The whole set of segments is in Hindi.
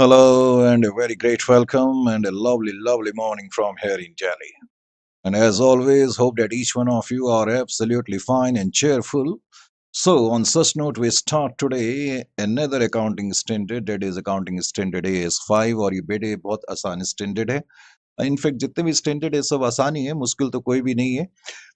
Hello and a very great welcome and a lovely, lovely morning from here in Delhi. And as always, hope that each one of you are absolutely fine and cheerful. So, on such note, we start today another accounting standard, that is accounting standard AS5, और ये बेटे बहुत आसान स्टैंडर्ड है। इनफैक्ट जितने भी स्टैंडर्ड है सब आसानी है, मुश्किल तो कोई भी नहीं है।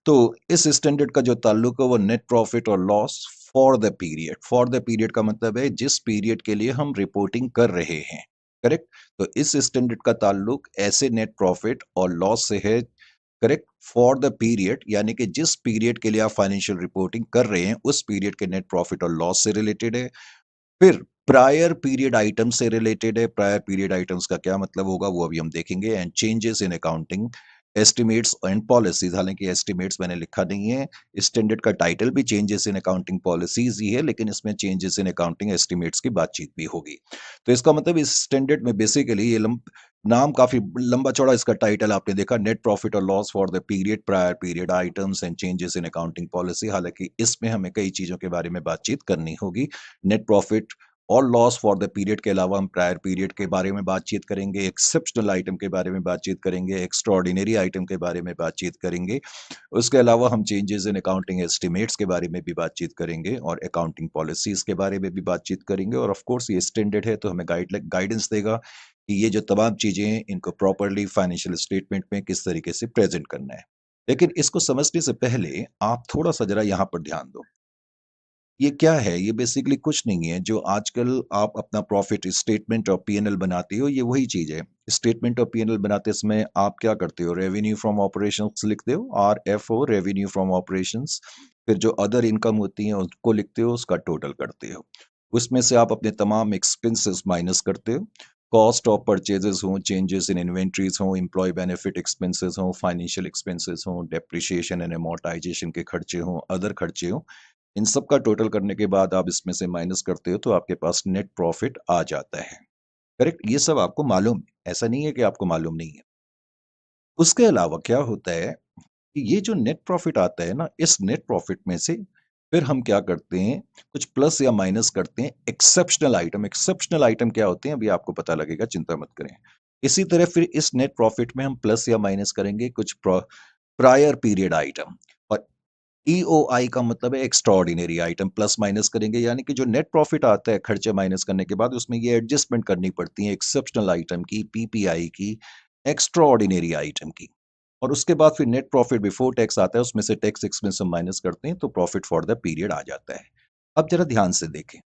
तो इस स्टैंडर्ड का जो ताल्लुक है वो नेट प्रॉफिट और लॉस फॉर द पीरियड का मतलब है जिस पीरियड के लिए हम रिपोर्टिंग कर रहे हैं। करेक्ट। तो इस स्टैंडर्ड का ताल्लुक ऐसे नेट प्रॉफिट और लॉस से है। करेक्ट। फॉर द पीरियड यानी कि जिस पीरियड के लिए आप फाइनेंशियल रिपोर्टिंग कर रहे हैं उस पीरियड के नेट प्रॉफिट और लॉस से रिलेटेड है। फिर प्रायर पीरियड आइटम से रिलेटेड है। प्रायर पीरियड आइटम्स का क्या मतलब होगा वो अभी हम देखेंगे। And changes in accounting estimates and policies, हालांकि एस्टिमेट्स मैंने लिखा नहीं है। स्टैंडर्ड का टाइटल भी चेंजेस इन अकाउंटिंग पॉलिसीज ही है, लेकिन इसमें चेंजेस इन अकाउंटिंग एस्टिमेट्स की बातचीत भी होगी। तो इसका मतलब इस स्टैंडर्ड में बेसिकली ये नाम काफी लंबा चौड़ा इसका टाइटल आपने देखा, नेट प्रॉफिट और loss for the period, prior period items and changes in accounting policy. हालांकि इसमें हमें कई चीजों के बारे में बातचीत करनी होगी। नेट प्रॉफिट और लॉस फॉर द पीरियड के अलावा हम प्रायर पीरियड के बारे में बातचीत करेंगे, एक्सेप्शनल आइटम के बारे में बातचीत करेंगे, एक्स्ट्राऑर्डिनरी आइटम के बारे में बातचीत करेंगे। उसके अलावा हम चेंजेस इन अकाउंटिंग एस्टिमेट्स के बारे में भी बातचीत करेंगे और अकाउंटिंग पॉलिसीज के बारे में भी बातचीत करेंगे। और ऑफ कोर्स ये स्टैंडर्ड है तो हमें गाइडेंस देगा कि ये जो तमाम चीजें हैं इनको प्रॉपरली फाइनेंशियल स्टेटमेंट में किस तरीके से प्रेजेंट करना है। लेकिन इसको समझने से पहले आप थोड़ा सा जरा यहाँ पर ध्यान दो। ये क्या है? ये बेसिकली कुछ नहीं है, जो आजकल आप अपना प्रॉफिट स्टेटमेंट और पी-एन-एल बनाते हो, ये वही चीज़ है। स्टेटमेंट और पी-एन-एल बनाते समय आप क्या करते हो? रेवेन्यू फ्रॉम ऑपरेशंस लिखते हो, आरएफओ, रेवेन्यू फ्रॉम ऑपरेशंस। फिर जो अदर इनकम होती हैं, उसको लिखते हो, उसका टोटल करते हो। उसमें से आप अपने तमाम एक्सपेंसेस माइनस करते हो। कॉस्ट ऑफ परचेजेस हों, चेंजेस इन इन्वेंटरीज हों, एम्प्लॉयी बेनिफिट एक्सपेंसेस हों, फाइनेंशियल एक्सपेंसेस हों, डेप्रिसिएशन एंड अमोर्टाइजेशन के खर्चे हों, अदर खर्चे हों, इन सब का टोटल करने के बाद आप इसमें से माइनस करते हो तो आपके पास नेट प्रॉफिट आ जाता है। करेक्ट। ये सब आपको मालूम है, ऐसा नहीं है कि आपको मालूम नहीं है। उसके अलावा क्या होता है कि ये जो नेट प्रॉफिट आता है ना, इस नेट प्रॉफिट में से फिर हम क्या करते हैं, कुछ प्लस या माइनस करते हैं एक्सेप्शनल आइटम। एक्सेप्शनल आइटम क्या होते हैं अभी आपको पता लगेगा, चिंता मत करें। इसी तरह फिर इस नेट प्रॉफिट में हम प्लस या माइनस करेंगे कुछ प्रायर पीरियड आइटम। और ईओआई का मतलब है एक्स्ट्राऑर्डिनरी आइटम, प्लस माइनस करेंगे, यानी कि जो नेट प्रॉफिट आता है खर्चे माइनस करने के बाद उसमें ये एडजस्टमेंट करनी पड़ती है एक्सेप्शनल आइटम की, पीपीआई की, एक्स्ट्राऑर्डिनरी आइटम की। और उसके बाद फिर नेट प्रॉफिट बिफोर टैक्स आता है, उसमें से टैक्स एक्सपेंस हम माइनस करते हैं तो प्रॉफिट फॉर द पीरियड आ जाता है। अब जरा ध्यान से देखें,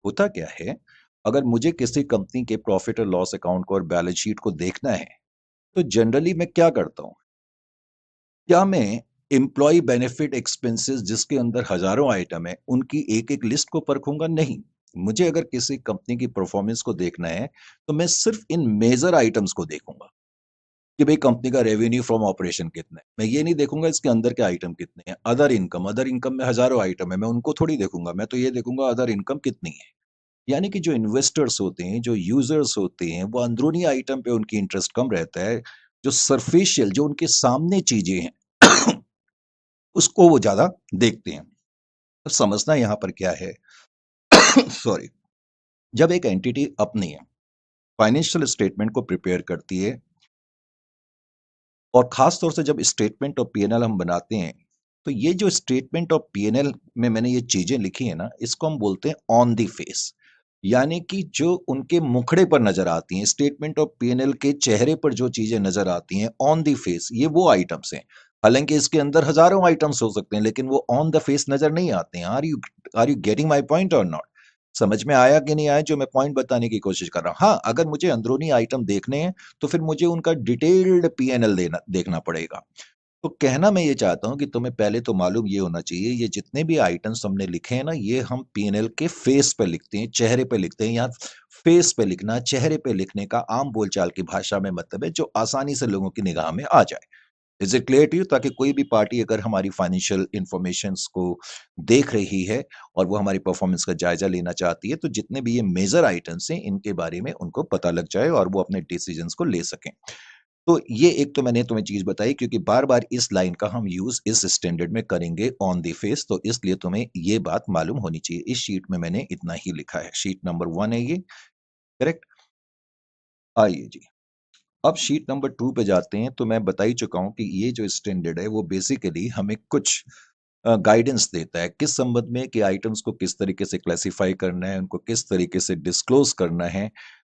होता क्या है, अगर मुझे किसी कंपनी के प्रॉफिट और लॉस अकाउंट को और बैलेंस शीट को देखना है तो जनरली मैं क्या करता हूँ, क्या मैं एम्प्लॉय बेनिफिट एक्सपेंसेस जिसके अंदर हजारों आइटम है उनकी एक एक लिस्ट को परखूंगा? नहीं। मुझे अगर किसी कंपनी की परफॉर्मेंस को देखना है तो मैं सिर्फ इन मेजर आइटम्स को देखूंगा कि भाई कंपनी का रेवेन्यू फ्रॉम ऑपरेशन कितना है। मैं ये नहीं देखूंगा इसके अंदर के आइटम कितने हैं। अदर इनकम में हजारों आइटम है, मैं उनको थोड़ी देखूंगा। मैं तो ये देखूंगा अदर इनकम कितनी है। यानी कि जो इन्वेस्टर्स होते हैं, जो यूजर्स होते हैं, वो अंदरूनी आइटम पे उनकी इंटरेस्ट कम रहता है। जो सरफेशियल, जो उनके सामने चीजें हैं उसको वो ज्यादा देखते हैं। अब समझना यहाँ पर क्या है सॉरी। जब एक एंटिटी अपनी फाइनेंशियल स्टेटमेंट को प्रिपेयर करती है, और खास तौर से जब स्टेटमेंट और पीएनएल हम बनाते हैं, तो ये जो स्टेटमेंट और पीएनएल में मैंने ये चीजें लिखी है ना, इसको हम बोलते हैं ऑन द फेस। यानी कि जो उनके मुखड़े पर नजर आती हैं, स्टेटमेंट और पीएनएल के चेहरे पर जो चीजें नजर आती हैं ऑन द फेस, ये वो आइटम्स हैं। हालांकि इसके अंदर हजारों आइटम्स हो सकते हैं लेकिन वो ऑन द फेस नजर नहीं आते हैं। Are you getting my point or not? समझ में आया कि नहीं आया जो मैं पॉइंट बताने की कोशिश कर रहा हूँ? हाँ, अगर मुझे अंदरूनी आइटम देखने हैं तो फिर मुझे उनका डिटेल्ड पीएनएल देना देखना पड़ेगा। तो कहना मैं ये चाहता हूँ कि तुम्हें पहले तो मालूम ये होना चाहिए, ये जितने भी आइटम्स हमने लिखे हैं ना, ये हम पीएनएल के फेस पे लिखते हैं, चेहरे पे लिखते हैं। यहाँ फेस पे लिखना, चेहरे पे लिखने का आम बोलचाल की भाषा में मतलब है जो आसानी से लोगों की निगाह में आ जाए। Is it clear to you? ताकि कोई भी पार्टी अगर हमारी फाइनेंशियल इंफॉर्मेशन को देख रही है और वो हमारी परफॉर्मेंस का जायजा लेना चाहती है, तो जितने भी ये मेजर आइटम्स हैं इनके बारे में उनको पता लग जाए और वो अपने डिसीजंस को ले सकें। तो ये एक तो मैंने तुम्हें चीज बताई, क्योंकि बार-बार इस लाइन का हम यूज इस स्टैंडर्ड में करेंगे ऑन द फेस, तो इसलिए तुम्हें ये बात मालूम होनी चाहिए। इस शीट में मैंने इतना ही लिखा है, शीट नंबर 1 है ये। करेक्ट। आइए जी, अब शीट नंबर 2 पे जाते हैं। तो मैं बता ही चुका हूँ कि ये जो स्टैंडर्ड है वो बेसिकली हमें कुछ गाइडेंस देता है किस संबंध में कि आइटम्स को किस तरीके से क्लासिफाई करना है, उनको किस तरीके से डिस्क्लोज करना है।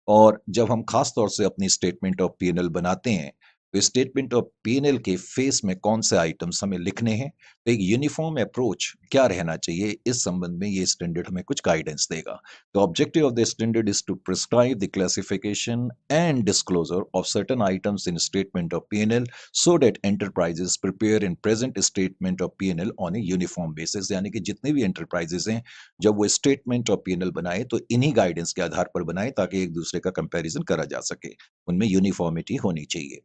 और जब हम खास तौर से अपनी स्टेटमेंट ऑफ पी&एल बनाते हैं, तो स्टेटमेंट ऑफ पी&एल के फेस में कौन से आइटम्स हमें लिखने हैं, तो एक यूनिफॉर्म अप्रोच क्या रहना चाहिए, इस संबंध में ये स्टैंडर्ड हमें कुछ गाइडेंस देगा। The objective of the standard is to prescribe the classification and disclosure of certain items in statement of P&L so that enterprises prepare in present statement of P&L on a uniform basis। यानी कि जितने भी enterprises हैं, जब वो statement of P&L बनाए तो इन्हीं गाइडेंस के आधार पर बनाए ताकि एक दूसरे का कंपैरिजन करा जा सके, उनमें यूनिफॉर्मिटी होनी चाहिए।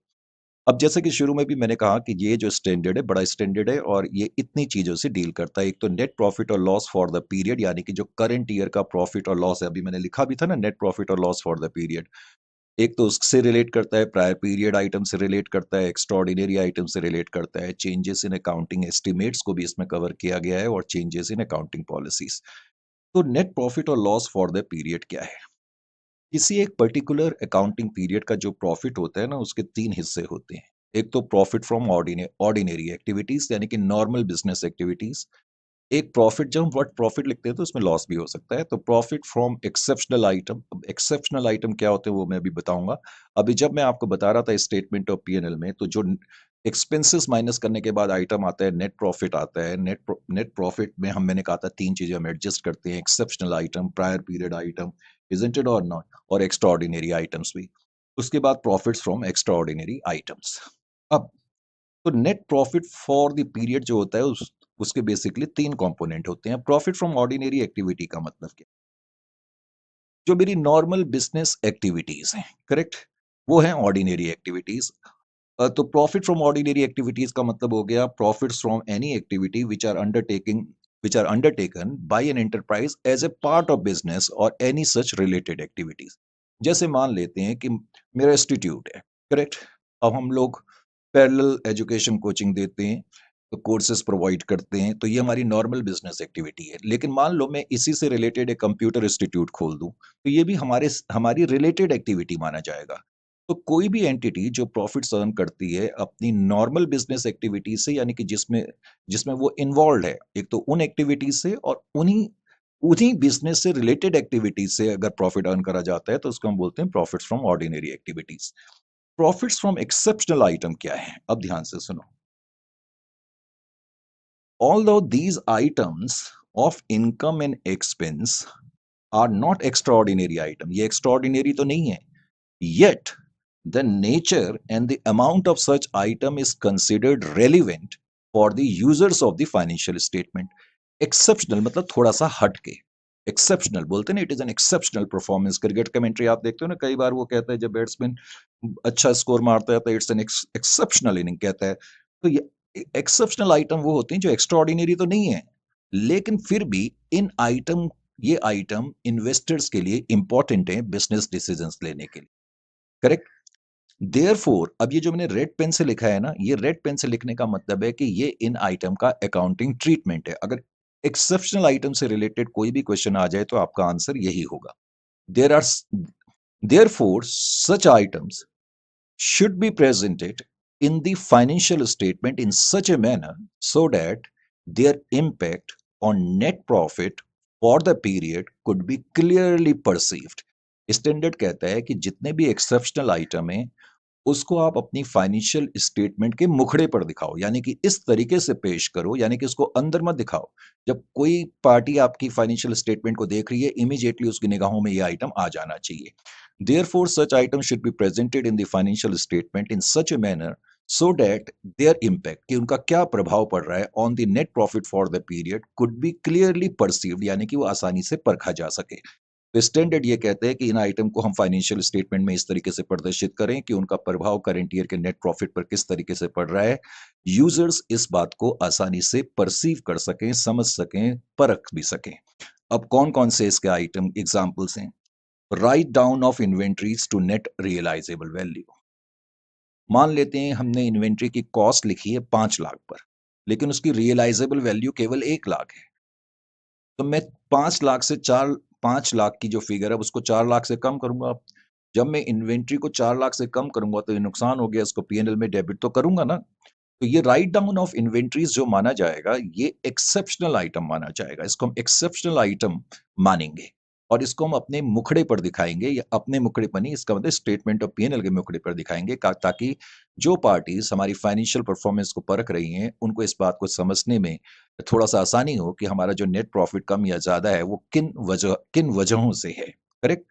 अब जैसे कि शुरू में भी मैंने कहा कि ये जो स्टैंडर्ड है बड़ा स्टैंडर्ड है और ये इतनी चीजों से डील करता है। एक तो नेट प्रॉफिट और लॉस फॉर द पीरियड, यानी कि जो करंट ईयर का प्रॉफिट और लॉस है, अभी मैंने लिखा भी था ना, नेट प्रॉफिट और लॉस फॉर द पीरियड। एक तो उससे रिलेट करता है, प्रायर पीरियड आइटम से रिलेट करता है, एक्स्ट्राऑर्डिनरी आइटम से रिलेट करता है, चेंजेस इन अकाउंटिंग एस्टिमेट्स को भी इसमें कवर किया गया है, और चेंजेस इन अकाउंटिंग पॉलिसीज। तो नेट प्रॉफिट और लॉस फॉर द पीरियड क्या है? किसी एक पर्टिकुलर अकाउंटिंग पीरियड का जो प्रॉफिट होता है ना, उसके 3 हिस्से होते हैं। एक तो प्रॉफिट फ्रॉम ऑर्डिनरी एक्टिविटीज, यानी कि नॉर्मल बिजनेस एक्टिविटीज। एक प्रॉफिट, जब हम वर्ड प्रॉफिट लिखते हैं तो उसमें लॉस भी हो सकता है। तो प्रॉफिट फ्रॉम एक्सेप्शनल आइटम। अब एक्सेप्शनल आइटम क्या होते हैं वो मैं अभी बताऊंगा। अभी जब मैं आपको बता रहा था स्टेटमेंट ऑफ पी&एल में, तो जो एक्सपेंसेस माइनस करने के बाद आइटम आता है, नेट प्रॉफिट आता है। नेट प्रॉफिट में मैंने कहा था 3 चीजें हम एडजस्ट करते हैं: exceptional item, prior period item, isn't it और नॉट, और एक्स्ट्राऑर्डिनरी आइटम्स भी। उसके बाद प्रॉफिट्स फ्रॉम एक्स्ट्राऑर्डिनरी आइटम्स। अब तो net profit for the period जो होता है, उसके बेसिकली 3 कंपोनेंट होते हैं। प्रॉफिट फ्रॉम ऑर्डिनरी एक्टिविटी का मतलब क्या? जो मेरी नॉर्मल बिजनेस एक्टिविटीज हैं, करेक्ट, वो है ऑर्डिनरी एक्टिविटीज। तो प्रॉफिट फ्रॉम ऑर्डिनरी एक्टिविटीज का मतलब हो गया profits from any activity which are undertaken by an enterprise as a part of business और एनी सच रिलेटेड एक्टिविटीज। जैसे मान लेते हैं कि मेरा इंस्टीट्यूट है, करेक्ट। अब हम लोग पैरेलल एजुकेशन कोचिंग देते हैं, तो कोर्सेज प्रोवाइड करते हैं, तो ये हमारी नॉर्मल बिजनेस एक्टिविटी है। लेकिन मान लो मैं इसी से रिलेटेड एक कंप्यूटर इंस्टीट्यूट खोल दूं, तो ये भी हमारी रिलेटेड एक्टिविटी माना जाएगा। तो कोई भी एंटिटी जो प्रॉफिट्स अर्न करती है अपनी नॉर्मल बिजनेस एक्टिविटी से, यानी कि जिसमें जिसमें वो इन्वॉल्व है, एक तो उन एक्टिविटीज से और उन्हीं उन्हीं बिजनेस से रिलेटेड एक्टिविटीज से अगर प्रॉफिट अर्न करा जाता है, तो उसको हम बोलते हैं profits from ordinary activities. Profits from exceptional item क्या है? अब ध्यान से सुनो। Although these items of income and expense are not extraordinary item, ये extraordinary तो नहीं है, yet the nature and the amount of such item is considered relevant for the users of the financial statement। Exceptional मतलब थोड़ा सा हट के। एक्सेप्शनल बोलते हैं ना, it is an exceptional performance. Cricket commentary आप देखते हो ना, कई बार वो कहता है जब बैट्समैन अच्छा स्कोर मारता है तो इट्स एन एक्सेप्शनल इनिंग कहता है। तो ये एक्सेप्शनल आइटम वो होते हैं जो एक्स्ट्राऑर्डिनरी तो नहीं है, लेकिन फिर भी ये आइटम इन्वेस्टर्स के लिए इंपॉर्टेंट है बिजनेस डिसीजंस लेने के लिए, करेक्ट। देयरफॉर अब ये जो मैंने रेड पेन से लिखा है ना, ये रेड पेन से लिखने का मतलब है कि ये इन आइटम का अकाउंटिंग ट्रीटमेंट है। अगर एक्सेप्शनल आइटम से रिलेटेड कोई भी क्वेश्चन आ जाए तो आपका आंसर यही होगा। There are therefore such items should be presented in the financial statement in such a manner so that their impact on net profit for the period could be clearly perceived। Standard कहता है कि जितने भी एक्सेप्शनल आइटम हैं उसको आप अपनी फाइनेंशियल स्टेटमेंट के मुखड़े पर दिखाओ, यानी कि इस तरीके से पेश करो, यानी कि उसको अंदर मत दिखाओ। जब कोई पार्टी आपकी फाइनेंशियल स्टेटमेंट को देख रही है, इमीडिएटली उसकी निगाहों में ये आइटम आ जाना चाहिए। Therefore such item should be presented in the financial statement in such a manner so that there impact, कि उनका क्या प्रभाव पड़ रहा है on the net profit for the period, could be clearly perceived, यानी कि वो आसानी से परखा जा सके। तो स्टैंडर्ड ये कहते हैं कि इन आइटम को हम फाइनेंशियल स्टेटमेंट में इस तरीके से प्रदर्शित करें कि उनका प्रभाव करंट ईयर के नेट प्रॉफिट पर किस तरीके से पड़ रहा है। यूजर्स इस बात को आसानी से परसीव कर सकें, समझ सकें, परख भी सकें। अब कौन कौन से इसके आइटम एग्जाम्पल्स हैं? Write down of inventories to net realisable value. मान लेते हैं हमने इन्वेंट्री की कॉस्ट लिखी है 5 लाख पर, लेकिन उसकी रियलाइजेबल वैल्यू केवल 1 लाख है। तो मैं 5 लाख से 4 5 लाख की जो फिगर है उसको 4 लाख से कम करूंगा। जब मैं इन्वेंट्री को 4 लाख से कम करूँगा तो ये नुकसान हो गया, इसको पी&एल में डेबिट तो करूँगा ना। तो ये राइट डाउन ऑफ इन्वेंटरीज जो माना जाएगा, ये एक्सेप्शनल आइटम माना जाएगा। इसको हम एक्सेप्शनल आइटम मानेंगे और इसको हम अपने मुखड़े पर दिखाएंगे, या अपने मुखड़े पर नहीं, इसका मतलब स्टेटमेंट ऑफ पी&एल के मुखड़े पर दिखाएंगे, ताकि जो पार्टीज हमारी फाइनेंशियल परफॉर्मेंस को परख रही हैं उनको इस बात को समझने में थोड़ा सा आसानी हो कि हमारा जो नेट प्रॉफिट कम या ज्यादा है वो किन वजहों से है। करेक्ट।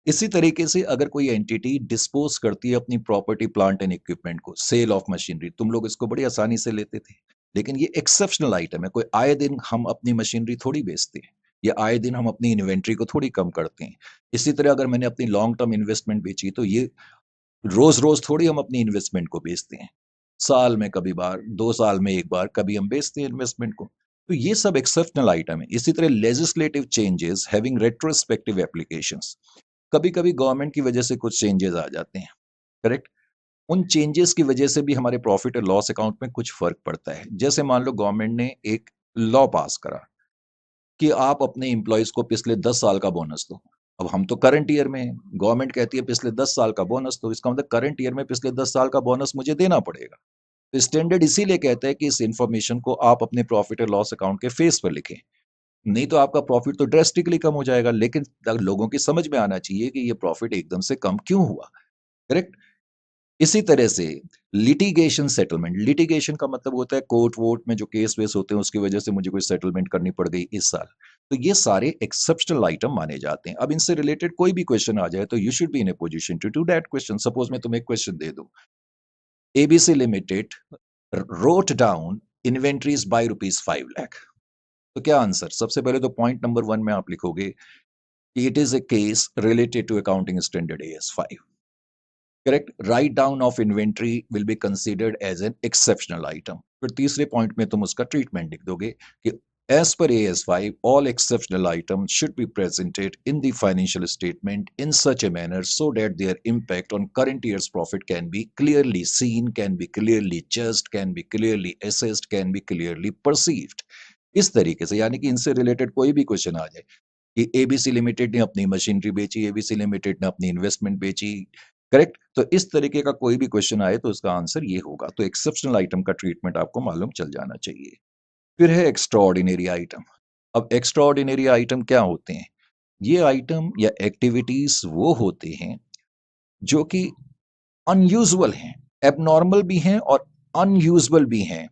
इसी तरीके से अगर कोई एंटिटी डिस्पोज करती है अपनी प्रॉपर्टी, प्लांट एंड इक्विपमेंट को, सेल ऑफ मशीनरी, तुम लोग इसको बड़ी आसानी से लेते थे, लेकिन ये एक्सेप्शनल आइटम है। कोई आए दिन हम अपनी मशीनरी थोड़ी बेचते हैं, या आए दिन हम अपनी इन्वेंट्री को थोड़ी कम करते हैं। इसी तरह अगर मैंने अपनी लॉन्ग टर्म इन्वेस्टमेंट बेची, तो ये रोज रोज थोड़ी हम अपनी इन्वेस्टमेंट को बेचते हैं। साल में कभी बार, 2 साल में एक बार कभी हम बेचते हैं इन्वेस्टमेंट को। तो ये सब एक्सेप्शनल आइटम है। इसी तरह legislative changes having retrospective applications, कभी कभी गवर्नमेंट की वजह से कुछ चेंजेस आ जाते हैं। करेक्ट। उन चेंजेस की वजह से भी हमारे प्रॉफिट और लॉस अकाउंट में कुछ फर्क पड़ता है। जैसे मान लो गवर्नमेंट ने एक लॉ पास करा कि आप अपने एम्प्लॉयज को पिछले 10 साल का बोनस दो। अब हम तो करंट ईयर में हैं, गवर्नमेंट कहती है पिछले 10 साल का बोनस, तो इसका मतलब करंट ईयर में पिछले 10 साल का बोनस मुझे देना पड़ेगा। तो स्टैंडर्ड इसीलिए कहता है कि इस इंफॉर्मेशन को आप अपने प्रॉफिट और लॉस अकाउंट के फेस पर लिखें, नहीं तो आपका प्रॉफिट तो ड्रेस्टिकली कम हो जाएगा। लेकिन लोगों की समझ में आना चाहिए कि ये प्रॉफिट एकदम से कम क्यों हुआ। करेक्ट। इसी तरह से लिटिगेशन सेटलमेंट, लिटिगेशन का मतलब होता है कोर्ट वोट में जो केस वेस होते हैं उसकी वजह से मुझे कोई सेटलमेंट करनी पड़ गई इस साल। तो ये सारे एक्सेप्शनल आइटम माने जाते हैं। अब इनसे रिलेटेड कोई भी क्वेश्चन आ जाए तो you should be in a position to do that question. Suppose मैं तुम्हें एक क्वेश्चन दे दूं, ABC limited wrote down inventories by ₹5 lakh, तो क्या आंसर? सबसे पहले तो पॉइंट नंबर 1 में आप लिखोगे कि it is a case related to accounting standard AS5। Correct. Write down of inventory will be considered as an exceptional item. फिर तीसरे पॉइंट में तुम उसका ट्रीटमेंट लिख दोगे कि as per AS5 all exceptional items should be presented in the financial statement in such a manner so that their impact on current year's profit can be clearly seen, can be clearly judged, can be clearly assessed, can be clearly perceived। इस तरीके से, यानी कि इनसे रिलेटेड कोई भी क्वेश्चन आ जाए कि एबीसी लिमिटेड ने अपनी मशीनरी बेची, एबीसी लिमिटेड ने अपनी इन्वेस्टमेंट बेची। करेक्ट। तो इस तरीके का कोई भी क्वेश्चन आए तो उसका आंसर ये होगा। तो एक्सेप्शनल आइटम का ट्रीटमेंट आपको मालूम चल जाना चाहिए। फिर है एक्स्ट्राऑर्डिनरी आइटम। अब एक्स्ट्राऑर्डिनरी आइटम क्या होते हैं? ये आइटम या एक्टिविटीज वो होते हैं जो कि अनयूजुअल हैं, एबनॉर्मल भी हैं और अनयूजुअल भी हैं।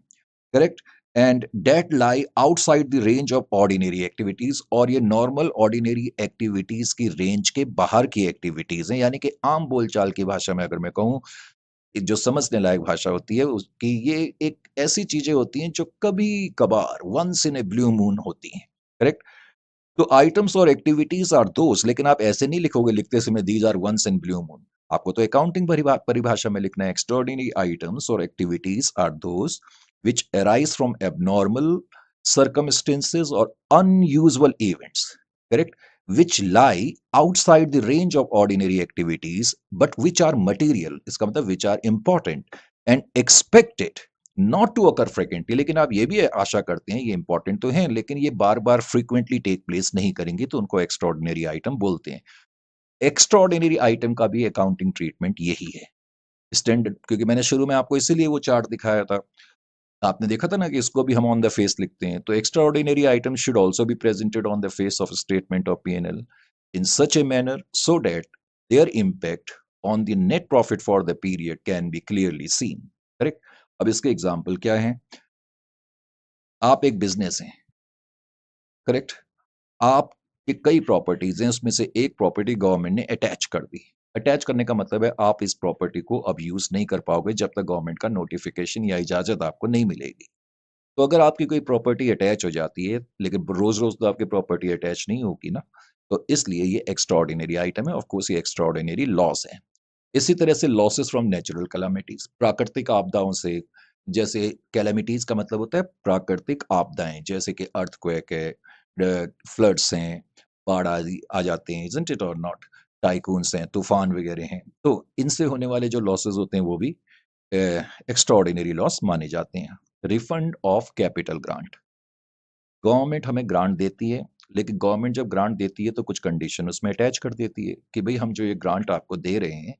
Correct. And date lie outside the range of ordinary activities, और ये नॉर्मल ऑर्डिनरी एक्टिविटीज की रेंज के बाहर की एक्टिविटीज हैं। यानी कि आम बोलचाल की भाषा में अगर मैं कहूं, जो समझने लायक भाषा होती है उसकी, ये एक ऐसी चीजें होती हैं जो कभी कभार, once in a blue moon होती हैं। करेक्ट। तो आइटम्स और एक्टिविटीज आर दोस, लेकिन आप ऐसे नहीं लिखोगे लिखते समय these are once in blue moon. आपको तो अकाउंटिंग परिभाषा में लिखना है, एक्स्ट्राऑर्डिनरी आइटम्स और activities are those which arise from abnormal circumstances or unusual events, correct, which lie outside the range of ordinary activities but which are material, इसका मतलब which are important and expected not to occur frequently। लेकिन आप ये भी आशा करते हैं ये इंपॉर्टेंट तो हैं लेकिन ये बार बार फ्रीक्वेंटली टेक प्लेस नहीं करेंगे, तो उनको एक्स्ट्राऑर्डिनरी आइटम बोलते हैं। एक्स्ट्राऑर्डिनरी आइटम का भी अकाउंटिंग ट्रीटमेंट यही है स्टैंडर्ड, क्योंकि मैंने शुरू में आपको इसीलिए वो चार्ट दिखाया था। आपने देखा था ना कि इसको भी हम ऑन द फेस लिखते हैं। तो extraordinary item should also be presented on the face of statement of P&L in such a manner so that there impact on the net profit for the period can be clearly seen. Correct. अब इसके एग्जांपल क्या है? आप एक बिजनेस हैं। करेक्ट। आपकी कई प्रॉपर्टीज हैं, उसमें से एक प्रॉपर्टी गवर्नमेंट ने अटैच कर दी। अटैच करने का मतलब है आप इस प्रॉपर्टी को अब यूज नहीं कर पाओगे जब तक गवर्नमेंट का नोटिफिकेशन या इजाजत आपको नहीं मिलेगी। तो अगर आपकी कोई प्रॉपर्टी अटैच हो जाती है, लेकिन रोज रोज तो आपकी प्रॉपर्टी अटैच नहीं होगी ना, तो इसलिए ये एक्स्ट्राऑर्डिनरी आइटम है। ऑफ कोर्स ये एक्स्ट्राऑर्डिनरी लॉस है। इसी तरह से लॉसेस फ्रॉम नेचुरल कैलामिटीज, प्राकृतिक आपदाओं से, जैसे कैलामिटीज का मतलब होता है प्राकृतिक आपदाएं, जैसे कि अर्थक्वेक है, फ्लड्स हैं, बाढ़ आदि आ जाते हैं, इजंट इट और नॉट, टाइकून्स हैं, तूफान वगैरह हैं। तो इनसे होने वाले जो लॉसेस होते हैं वो भी एक्स्ट्राऑर्डिनरी लॉस माने जाते हैं। Refund of capital grant, government हमें ग्रांट देती है लेकिन गवर्नमेंट जब ग्रांट देती है तो कुछ कंडीशन उसमें अटैच कर देती है कि भई हम जो ये ग्रांट आपको दे रहे हैं,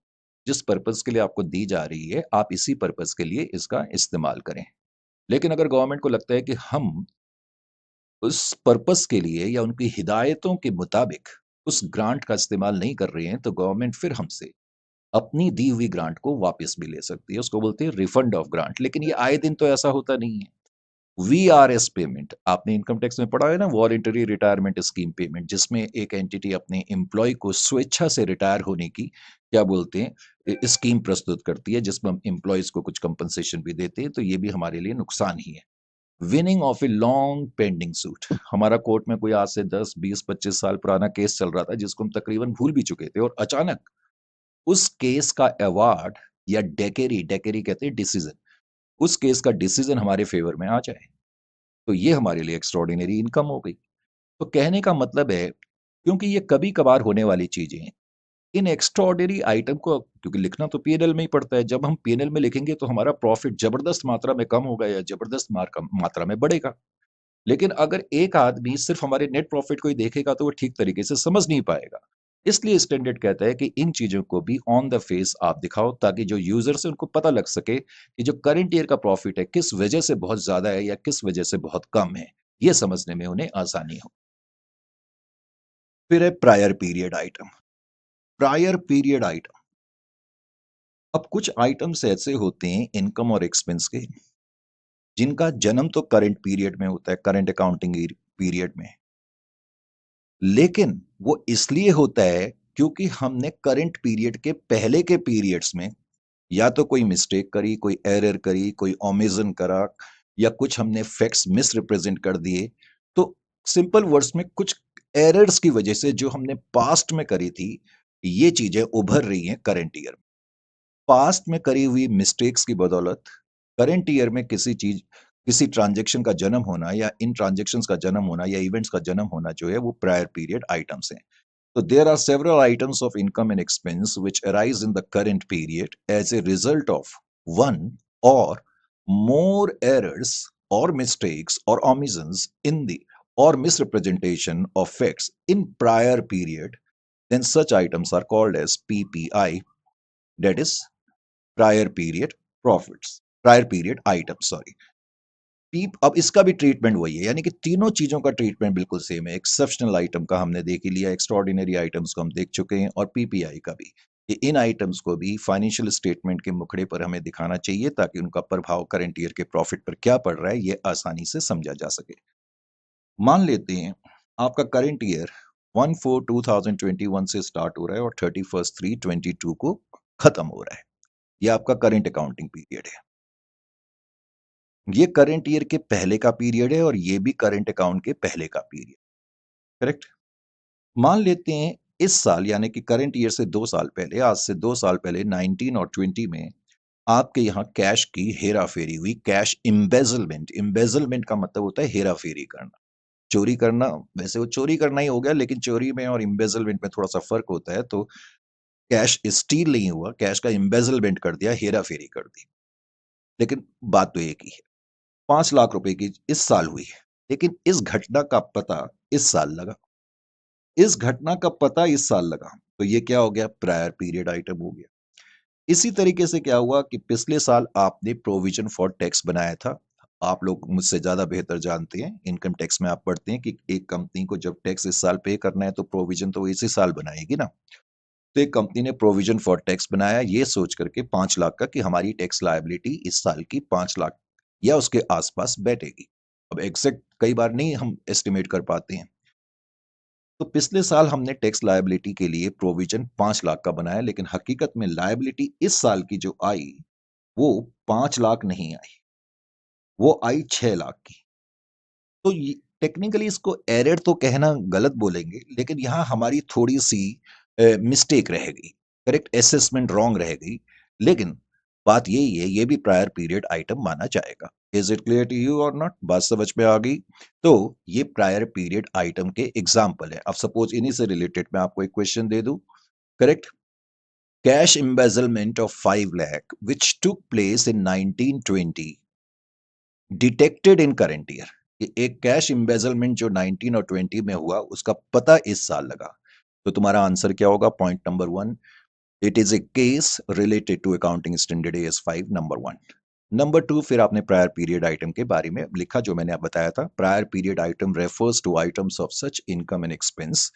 जिस पर्पज़ के लिए आपको दी जा रही है, आप इसी पर्पज़ के लिए इसका इस्तेमाल करें। लेकिन अगर गवर्नमेंट को लगता है कि हम उस पर्पज़ के लिए या उनकी हिदायतों के मुताबिक उस ग्रांट का इस्तेमाल नहीं कर रहे हैं, तो गवर्नमेंट फिर हमसे अपनी दी हुई ग्रांट को वापस भी ले सकती है। उसको बोलते हैं रिफंड ऑफ ग्रांट। लेकिन ये आए दिन तो ऐसा होता नहीं है। वीआरएस पेमेंट आपने इनकम टैक्स में पढ़ा है ना, वॉलंटरी रिटायरमेंट स्कीम पेमेंट, जिसमें एक एंटिटी अपने एम्प्लॉय को स्वेच्छा से रिटायर होने की क्या बोलते हैं स्कीम प्रस्तुत करती है, जिसमें हम एम्प्लॉयज को कुछ कंपनसेशन भी देते हैं, तो ये भी हमारे लिए नुकसान ही है। Winning of a long pending suit, हमारा कोर्ट में कोई आज से 10 20 25 साल पुराना केस चल रहा था जिसको हम तकरीबन भूल भी चुके थे, और अचानक उस केस का अवार्ड या डेकेरी डेकेरी कहते हैं डिसीजन, उस केस का डिसीजन हमारे फेवर में आ जाए, तो ये हमारे लिए एक्स्ट्रॉर्डिनरी इनकम हो गई। तो कहने का मतलब है, क्योंकि ये कभी-कभार होने वाली चीज़ें हैं, इन एक्स्ट्रॉर्डिनरी आइटम को क्योंकि लिखना तो पीएनएल में ही पड़ता है, जब हम पीएनएल में लिखेंगे तो हमारा प्रॉफ़िट ज़बरदस्त मात्रा में कम होगा या ज़बरदस्त मात्रा में बढ़ेगा। लेकिन अगर एक आदमी सिर्फ़ हमारे नेट प्रॉफ़िट को ही देखेगा तो वो ठीक तरीके से समझ नहीं पाएगा। इसलिए स्टैंडर्ड कहता है कि इन चीज़ों को भी ऑन द फेस आप दिखाओ, ताकि जो यूज़र्स हैं उनको पता लग सके कि जो करंट ईयर का प्रॉफ़िट है किस वजह से बहुत ज़्यादा है या किस वजह से बहुत कम है। ये समझने में उन्हें आसानी हो। फिर है prior period item. Prior period item, अब कुछ आइटम्स ऐसे होते हैं इनकम और एक्सपेंस के, जिनका जन्म तो करंट पीरियड में होता है, करंट अकाउंटिंग पीरियड में, लेकिन वो इसलिए होता है क्योंकि हमने करंट पीरियड के पहले के पीरियड्स में या तो कोई मिस्टेक करी, कोई एरर करी, कोई ओमिशन करा, या कुछ हमने फैक्ट्स मिसरिप्रेजेंट कर दिए। तो सिंपल वर्ड्स में कुछ एरर्स की वजह से जो हमने पास्ट में करी थी, ये चीजें उभर रही हैं करंट ईयर। पास्ट में करी हुई मिस्टेक्स की बदौलत करंट ईयर में किसी ट्रांजैक्शन का जन्म होना या इन ट्रांजैक्शंस का जन्म होना या इवेंट्स का जन्म होना जो है वो प्रायर पीरियड आइटम्स हैं। So there are several items of income and expense which arise in the current period as a result of one or more errors or mistakes or omissions in the or misrepresentation of facts in prior period. Then such items are called as PPI, that is prior period profits, prior period items, sorry. पीप अब इसका भी ट्रीटमेंट वही है, यानी कि तीनों चीजों का ट्रीटमेंट बिल्कुल सेम है। एक्सेप्शनल आइटम का हमने देख ही लिया, एक्स्ट्रॉर्डिनरी आइटम्स को हम देख चुके हैं, और पीपीआई का भी, कि इन आइटम्स को भी फाइनेंशियल स्टेटमेंट के मुखड़े पर हमें दिखाना चाहिए ताकि उनका प्रभाव करंट ईयर के प्रॉफिट पर क्या पड़ रहा है ये आसानी से समझा जा सके। मान लेते हैं आपका करंट ईयर 1/4/2021 से स्टार्ट हो रहा है और 31/3/22 को खत्म हो रहा है। ये आपका करंट अकाउंटिंग पीरियड है। ये करंट ईयर के पहले का पीरियड है और ये भी करंट अकाउंट के पहले का पीरियड, करेक्ट? मान लेते हैं इस साल यानी कि करंट ईयर से 2 साल पहले, आज से 2 साल पहले 19 और 20 में आपके यहाँ कैश की हेरा-फेरी हुई, कैश एम्बेज़लमेंट। एम्बेज़लमेंट का मतलब होता है हेरा-फेरी करना, चोरी करना। वैसे वो चोरी करना ही हो गया, लेकिन चोरी में और एम्बेज़लमेंट में थोड़ा-सा फ़र्क होता है। तो कैश स्टील नहीं हुआ, कैश का एम्बेज़लमेंट कर दिया, हेरा-फेरी कर दी। लेकिन बात तो एक ही है। 5 लाख रुपए की इस साल हुई है, लेकिन इस घटना का पता इस साल लगा। इस घटना का पता इस साल लगा, तो ये क्या हो गया? प्रायर पीरियड आइटम हो गया। इसी तरीके से क्या हुआ कि पिछले साल आपने प्रोविजन फॉर टैक्स बनाया था। आप लोग मुझसे ज़्यादा बेहतर जानते हैं, इनकम टैक्स में आप पढ़ते हैं कि एक कंपनी को जब टैक्स इस साल पे करना है तो प्रोविजन तो वो इसी साल बनाएगी ना। तो एक कंपनी ने प्रोविजन फॉर टैक्स बनाया ये सोच करके 5 लाख का कि हमारी टैक्स लायबिलिटी इस साल की 5 लाख या उसके आसपास बैठेगी। अब एग्जैक्ट कई बार नहीं हम एस्टिमेट कर पाते हैं। तो पिछले साल हमने टैक्स लायबिलिटी के लिए प्रोविजन 5 लाख का बनाया, लेकिन हकीकत में लायबिलिटी इस साल की जो आई वो 5 लाख नहीं आई, वो आई 6 लाख की। तो ये टेक्निकली इसको एरर तो कहना गलत बोलेंगे, लेकिन यहाँ हमारी थोड़ी-सी मिस्टेक रह गई, करेक्ट असेसमेंट रॉन्ग रह गई। लेकिन बात यही है, ये भी प्रायर पीरियड आइटम माना जाएगा। Is it clear to you or not? बात समझ में आ गई? तो ये प्रायर पीरियड आइटम के एग्ज़ाम्पल है। अब सपोज़ इन्हीं से रिलेटेड मैं आपको एक क्वेश्चन दे दूँ, correct? Cash embezzlement of 5 lakh which took place in 1920 detected in current year. कि एक कैश एम्बेजलमेंट जो 19 और 20 में हुआ उसका पता इस साल लगा। तो तुम्हारा आंसर क्या होगा? Point number 1, it is a case related to accounting standard AS5 number 1। Number 2, फिर आपने प्रायर पीरियड आइटम के बारे में लिखा जो मैंने आप बताया था। Prior period item refers to items of such income and expense,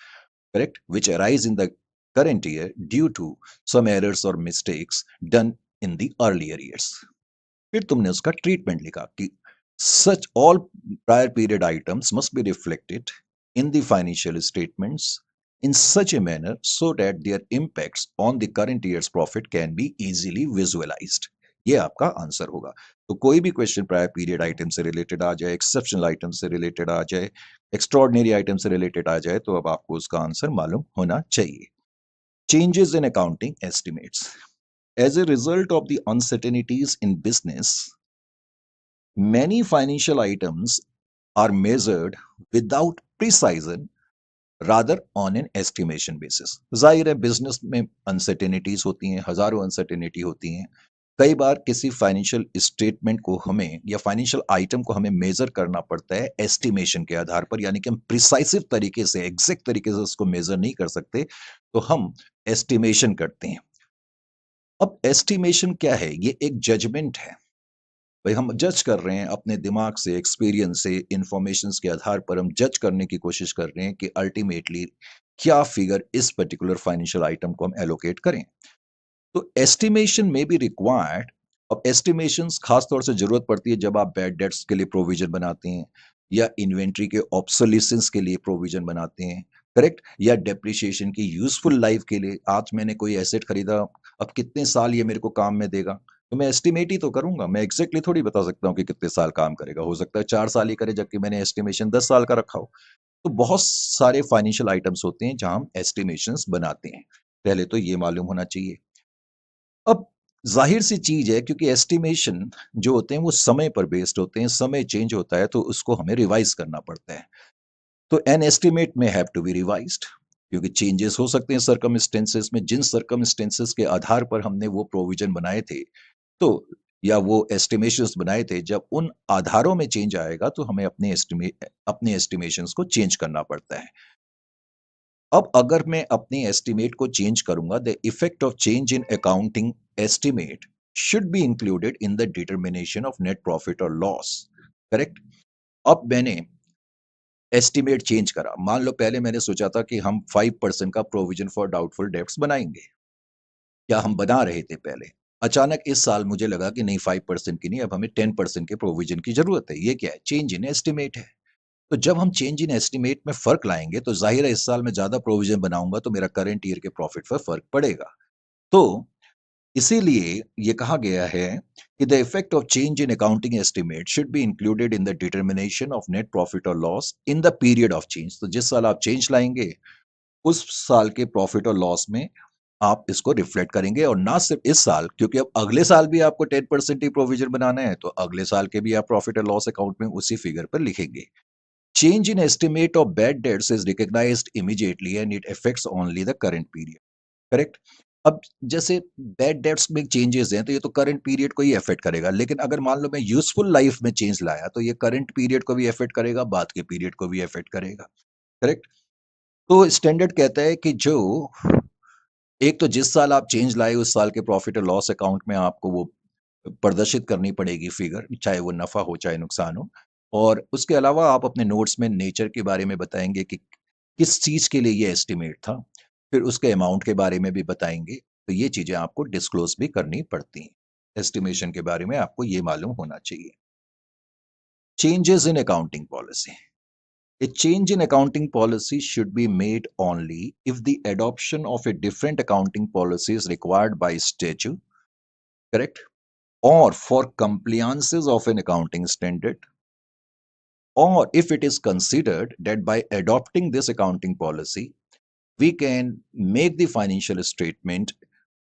correct, which arise in the current year due to some errors or mistakes done in the earlier years। फिर तुमने उसका ट्रीटमेंट लिखा कि such all prior period items must be reflected in the financial statements in such a manner so that their impacts on the current year's profit can be easily visualized। ये आपका आंसर होगा। तो कोई भी क्वेश्चन प्रायर पीरियड आइटम से रिलेटेड आ जाए, एक्सेप्शनल आइटम से रिलेटेड आ जाए, एक्स्ट्रॉर्डिनरी आइटम से रिलेटेड आ जाए, तो अब आपको उसका आंसर मालूम होना चाहिए। Changes in accounting estimates as a result of the uncertainties in business, many financial items are measured without precision, rather on an estimation basis। जाहिर है बिजनेस में अनसर्टेनिटीज होती हैं, हजारों अनसर्टेनिटी होती हैं। कई बार किसी फाइनेंशियल स्टेटमेंट को हमें या फाइनेंशियल आइटम को हमें मेजर करना पड़ता है एस्टिमेशन के आधार पर, यानी कि हम प्रिसाइसिव तरीके से, एग्जैक्ट तरीके से उसको मेजर नहीं कर सकते, तो हम एस्टिमेशन करते हैं। अब एस्टिमेशन क्या है? ये एक जजमेंट है। भाई हम जज कर रहे हैं अपने दिमाग से, एक्सपीरियंस से, इंफॉर्मेशंस के आधार पर हम जज करने की कोशिश कर रहे हैं कि अल्टीमेटली क्या फिगर इस पर्टिकुलर फाइनेंशियल आइटम को हम एलोकेट करें। तो एस्टिमेशन में भी रिक्वायर्ड। अब एस्टिमेशंस खास तौर से जरूरत पड़ती है जब आप बैड डेट्स के लिए प्रोविजन बनाते हैं, या इन्वेंट्री के ऑब्सोलिसेंस के लिए प्रोविजन बनाते हैं, करेक्ट, या डेप्रिसिएशन की यूजफुल लाइफ के लिए। आज मैंने कोई एसेट खरीदा, अब कितने साल ये मेरे को काम में देगा, तो मैं एस्टिमेट ही तो करूंगा। मैं एग्जैक्टली थोड़ी बता सकता हूँ कि कितने साल काम करेगा। हो सकता है 4 साल ही करे, जबकि मैंने एस्टिमेशन 10 साल का रखा हो। तो बहुत सारे फाइनेंशियल आइटम्स होते हैं जहां हम एस्टिमेशंस बनाते हैं। पहले तो ये मालूम होना चाहिए। अब जाहिर सी चीज है, क्योंकि एस्टिमेशन जो होते हैं वो समय पर बेस्ड होते हैं, समय चेंज होता है तो उसको हमें रिवाइज करना पड़ता है। तो एन एस्टिमेट में हैव टू बी रिवाइज्ड, क्योंकि चेंजेस हो सकते हैं सर्कमस्टेंसेस में। जिन सर्कमस्टेंसेस के आधार पर हमने वो प्रोविजन बनाए थे, तो या वो एस्टिमेशंस बनाए थे, जब उन आधारों में चेंज आएगा तो हमें अपने एस्टिमेशंस को चेंज करना पड़ता है। अब अगर मैं अपने एस्टिमेट को चेंज करूंगा, the effect of change in accounting estimate should be included in the determination of net profit और लॉस, करेक्ट। अब मैंने एस्टिमेट चेंज करा। मान लो पहले मैंने सोचा था कि हम 5% का प्रोविजन फॉर डाउटफुल डेब्ट्स बनाएंगे, या हम बना रहे थे पहले। अचानक इस साल मुझे लगा कि नहीं, 5% की नहीं, अब हमें 10% के प्रोविजन की जरूरत है। ये क्या है? चेंज इन एस्टिमेट है। तो जब हम चेंज इन एस्टिमेट में फर्क लाएंगे तो जाहिर है इस साल में ज्यादा प्रोविजन बनाऊंगा तो मेरा करंट ईयर के प्रॉफिट पर फर्क पड़ेगा। तो इसीलिए ये कहा गया है कि the effect of change in accounting estimate should be included in the determination of net profit और loss in the period of change. तो जिस साल आप चेंज लाएंगे उस साल के प्रॉफिट और लॉस में आप इसको रिफ्लेक्ट करेंगे, और ना सिर्फ इस साल, क्योंकि अब अगले साल भी आपको 10% ही प्रोविजन बनाना है, तो अगले साल के भी आप प्रॉफिट और लॉस अकाउंट में उसी फिगर पर लिखेंगे। Change in estimate of bad debts is recognized immediately and it affects only the current period, correct. अब जैसे बैड डेट्स में चेंजेस हैं तो ये तो करंट पीरियड को ही अफेक्ट करेगा, लेकिन अगर मान लो मैं यूजफुल लाइफ में चेंज लाया तो ये करंट पीरियड को भी अफेक्ट करेगा, बाद के पीरियड को भी अफेक्ट करेगा, करेक्ट। तो स्टैंडर्ड कहता है कि जो एक तो जिस साल आप चेंज लाए उस साल के प्रॉफिट और लॉस अकाउंट में आपको वो प्रदर्शित करनी पड़ेगी फिगर, चाहे वो नफा हो चाहे नुकसान हो। और उसके अलावा आप अपने नोट्स में नेचर के बारे में बताएंगे कि किस चीज के लिए ये एस्टिमेट था, फिर उसके अमाउंट के बारे में भी बताएंगे। तो ये चीजें आपको डिस्क्लोज भी करनी पड़ती हैं। एस्टिमेशन के बारे में आपको ये मालूम होना चाहिए। Changes in accounting policy, a change in accounting policy should be made only if the adoption of a different accounting policy is required by statute, correct? Or for compliances of an accounting standard, or if it is considered that by adopting this accounting policy, we can make the financial statement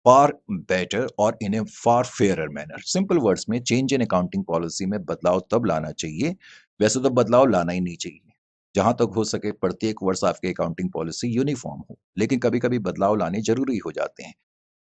far better or in a far fairer manner। Simple words में चेंज इन अकाउंटिंग पॉलिसी में बदलाव तब लाना चाहिए, वैसे तो बदलाव लाना ही नहीं चाहिए। जहां तक हो सके प्रत्येक वर्ष आपकी अकाउंटिंग पॉलिसी यूनिफॉर्म हो, लेकिन कभी कभी बदलाव लाने जरूरी हो जाते हैं।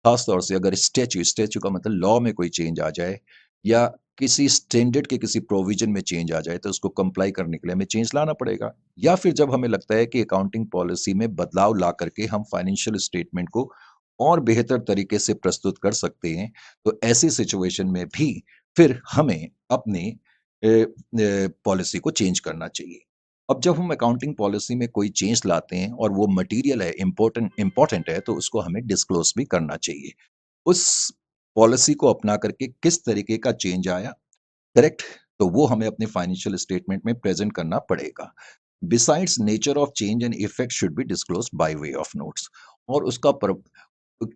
खास तौर से अगर स्टैच्यू, स्टैच्यू का मतलब लॉ में कोई चेंज आ जाए, या किसी स्टैंडर्ड के किसी प्रोविजन में चेंज आ जाए तो उसको कंप्लाई करने के लिए हमें चेंज लाना पड़ेगा, या फिर जब हमें लगता है कि अकाउंटिंग पॉलिसी में बदलाव ला करके हम फाइनेंशियल स्टेटमेंट को और बेहतर तरीके से प्रस्तुत कर सकते हैं, तो ऐसी सिचुएशन में भी फिर हमें अपनी पॉलिसी को चेंज करना चाहिए। अब जब हम अकाउंटिंग पॉलिसी में कोई चेंज लाते हैं और वो मटेरियल है, इम्पोर्टेंट है, तो उसको हमें डिस्क्लोज भी करना चाहिए। उस पॉलिसी को अपना करके किस तरीके का चेंज आया, करेक्ट? तो वो हमें अपने फाइनेंशियल स्टेटमेंट में प्रेजेंट करना पड़ेगा। Besides nature of change and effect should be disclosed by way of notes, और उसका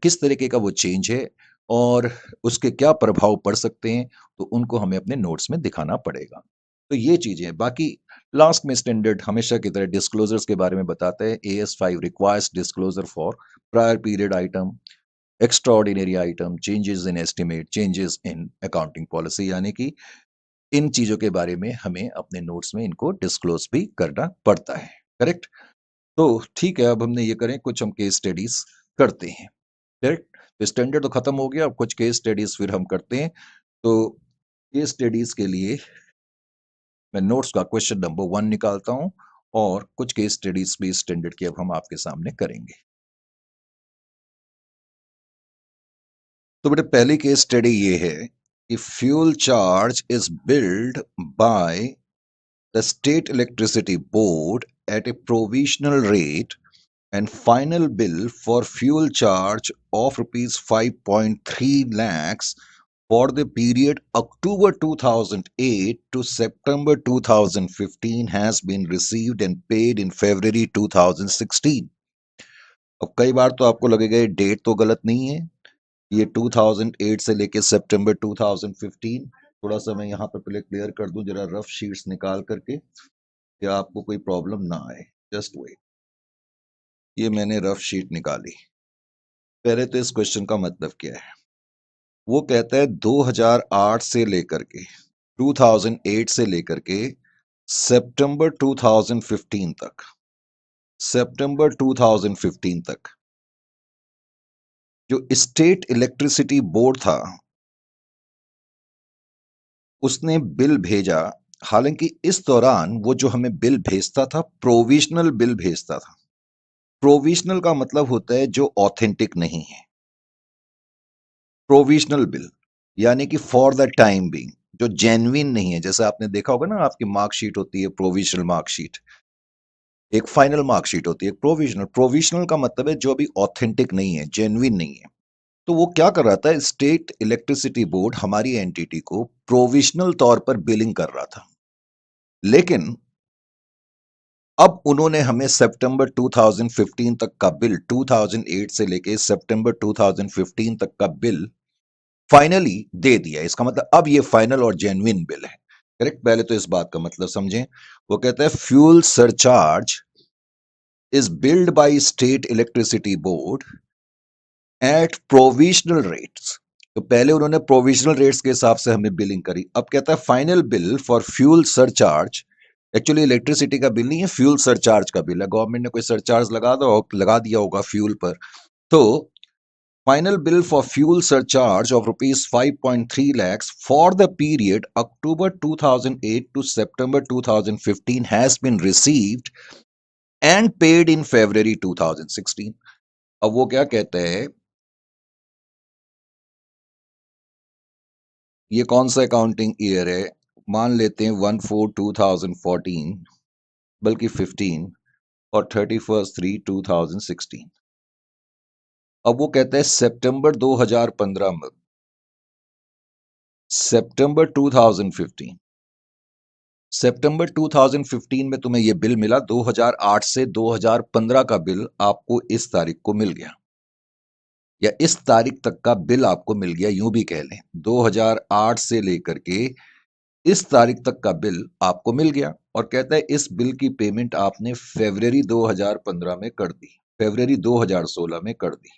किस तरीके का वो चेंज है और उसके क्या प्रभाव पड़ सकते हैं, तो उनको हमें अपने नोट्स में दिखाना पड़ेगा। तो ये चीजें हैं। बाकी लास्ट में स्टैंडर्ड हमेशा की तरह डिस्क्लोजर्स के बारे में बताता है। AS5 requires disclosure for prior period item, extraordinary item, changes in estimate, changes in accounting policy, यानी कि इन चीजों के बारे में हमें अपने नोट्स में इनको डिस्क्लोज भी करना पड़ता है। करेक्ट? तो ठीक है, अब हमने ये करें, कुछ हम केस स्टडीज करते हैं। करेक्ट? तो स्टैंडर्ड तो खत्म हो गया, अब कुछ केस स्टडीज फिर हम करते हैं। तो केस स्टडीज के लिए मैं नोट्स का क्वेश्चन नंबर 1 निकालता हूं और कुछ केस स्टडीज भी स्टैंडर्ड की अब हम आपके सामने करेंगे। तो बेटे पहली केस स्टडी ये है कि fuel charge is billed by the state electricity board at a provisional rate, and final bill for fuel charge of rupees 5.3 lakhs for the period October 2008 to September 2015 has been received and paid in February 2016. अब कई बार तो आपको लगेगा ये डेट तो गलत नहीं है, ये 2008 से लेके सितंबर 2015। थोड़ा सा मैं यहाँ पर पहले क्लियर कर दूं जरा रफ शीट्स निकाल करके, या आपको कोई प्रॉब्लम ना आए। जस्ट वेट, ये मैंने रफ शीट निकाली। पहले तो इस क्वेश्चन का मतलब क्या है। वो कहता है 2008 से लेकर के 2008 से लेकर के सितंबर 2015 तक, सितंबर 2015 तक जो स्टेट इलेक्ट्रिसिटी बोर्ड था उसने बिल भेजा। हालांकि इस दौरान वो जो हमें बिल भेजता था, प्रोविजनल बिल भेजता था। प्रोविजनल का मतलब होता है जो ऑथेंटिक नहीं है। प्रोविजनल बिल यानी कि फॉर द टाइम बिंग, जो जेन्युइन नहीं है। जैसे आपने देखा होगा ना, आपकी मार्कशीट होती है प्रोविजनल मार्कशीट, एक फाइनल मार्कशीट होती है प्रोविजनल। प्रोविजनल का मतलब है जो अभी ऑथेंटिक नहीं है, जेन्युइन नहीं है। तो वो क्या कर रहा था, स्टेट इलेक्ट्रिसिटी बोर्ड हमारी एंटिटी को प्रोविजनल तौर पर बिलिंग कर रहा था। लेकिन अब उन्होंने हमें सितंबर 2015 तक का बिल, 2008 से लेके सितंबर 2015 तक का बिल फाइनली दे दिया। इसका मतलब अब ये फाइनल और जेन्युइन बिल है। करेक्ट? पहले तो इस बात का मतलब समझें। वो कहता है fuel surcharge is billed by state electricity board at provisional rates. तो पहले उन्होंने प्रोविजनल रेट्स के हिसाब से हमें बिलिंग करी। अब कहता है final bill for fuel surcharge, actually electricity का बिल नहीं है, फ्यूल सरचार्ज का बिल है। गवर्नमेंट ने कोई सरचार्ज लगा दिया होगा फ्यूल पर। तो final bill for fuel surcharge of rupees 5.3 lakhs for the period October 2008 to September 2015 has been received and paid in February 2016. अब वो क्या कहते हैं, ये कौन सा अकाउंटिंग ईयर है, मान लेते हैं 1/4/2014, बल्कि 15, और 31/3/2016। अब वो कहते हैं सितंबर 2015 में, सितंबर 2015, सितंबर 2015 में तुम्हें ये बिल मिला। 2008 से 2015 का बिल आपको इस तारीख को मिल गया, या इस तारीख तक का बिल आपको मिल गया, यूं भी कह लें 2008 से लेकर के इस तारीख तक का बिल आपको मिल गया। और कहता है इस बिल की पेमेंट आपने फरवरी 2015 में कर दी, फरवरी 2016 में कर दी।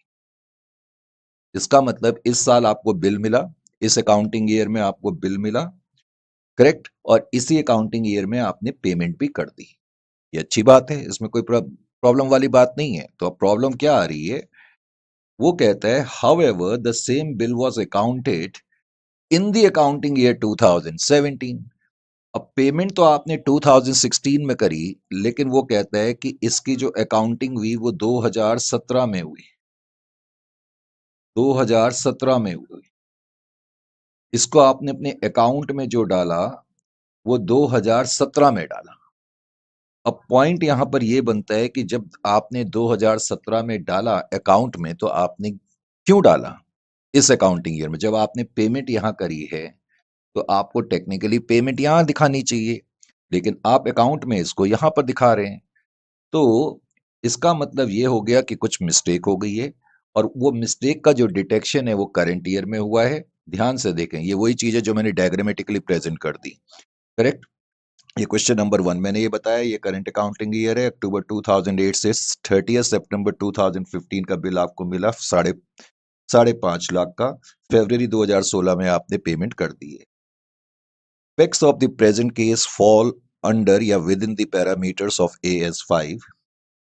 इसका मतलब इस साल आपको बिल मिला, इस अकाउंटिंग ईयर में आपको बिल मिला, करेक्ट, और इसी अकाउंटिंग ईयर में आपने पेमेंट भी कर दी। ये अच्छी बात है, इसमें कोई प्रॉब्लम वाली बात नहीं है। तो अब प्रॉब्लम क्या आ रही है, वो कहता है however the same bill was accounted in the accounting year 2017। अब पेमेंट तो आपने 2016 में करी, लेकिन वो कहता है कि इसकी जो अकाउंटिंग हुई वो 2017 में हुई, 2017 में हुई। इसको आपने अपने अकाउंट में जो डाला वो 2017 में डाला। अब पॉइंट यहां पर ये बनता है कि जब आपने 2017 में डाला अकाउंट में, तो आपने क्यों डाला इस अकाउंटिंग ईयर में? जब आपने पेमेंट यहां करी है तो आपको टेक्निकली पेमेंट यहां दिखानी चाहिए, लेकिन आप अकाउंट में इसको यहां पर दिखा रहे हैं। तो इसका मतलब ये हो गया कि कुछ मिस्टेक हो गई है, और वो मिस्टेक का जो डिटेक्शन है वो करंट ईयर में हुआ है। ध्यान से देखें, ये वही चीज है जो मैंने डायग्रामेटिकली प्रेजेंट कर दी। करेक्ट। ये क्वेश्चन नंबर 1 मैंने ये बताया, ये करंट अकाउंटिंग ईयर है। अक्टूबर 2008 से 30 सितंबर 2015 का बिल आपको मिला साढ़े 5 लाख का। फरवरी 2016 में आपने पेमेंट कर दी है। Aspects of the present case fall under या within the parameters of AS5.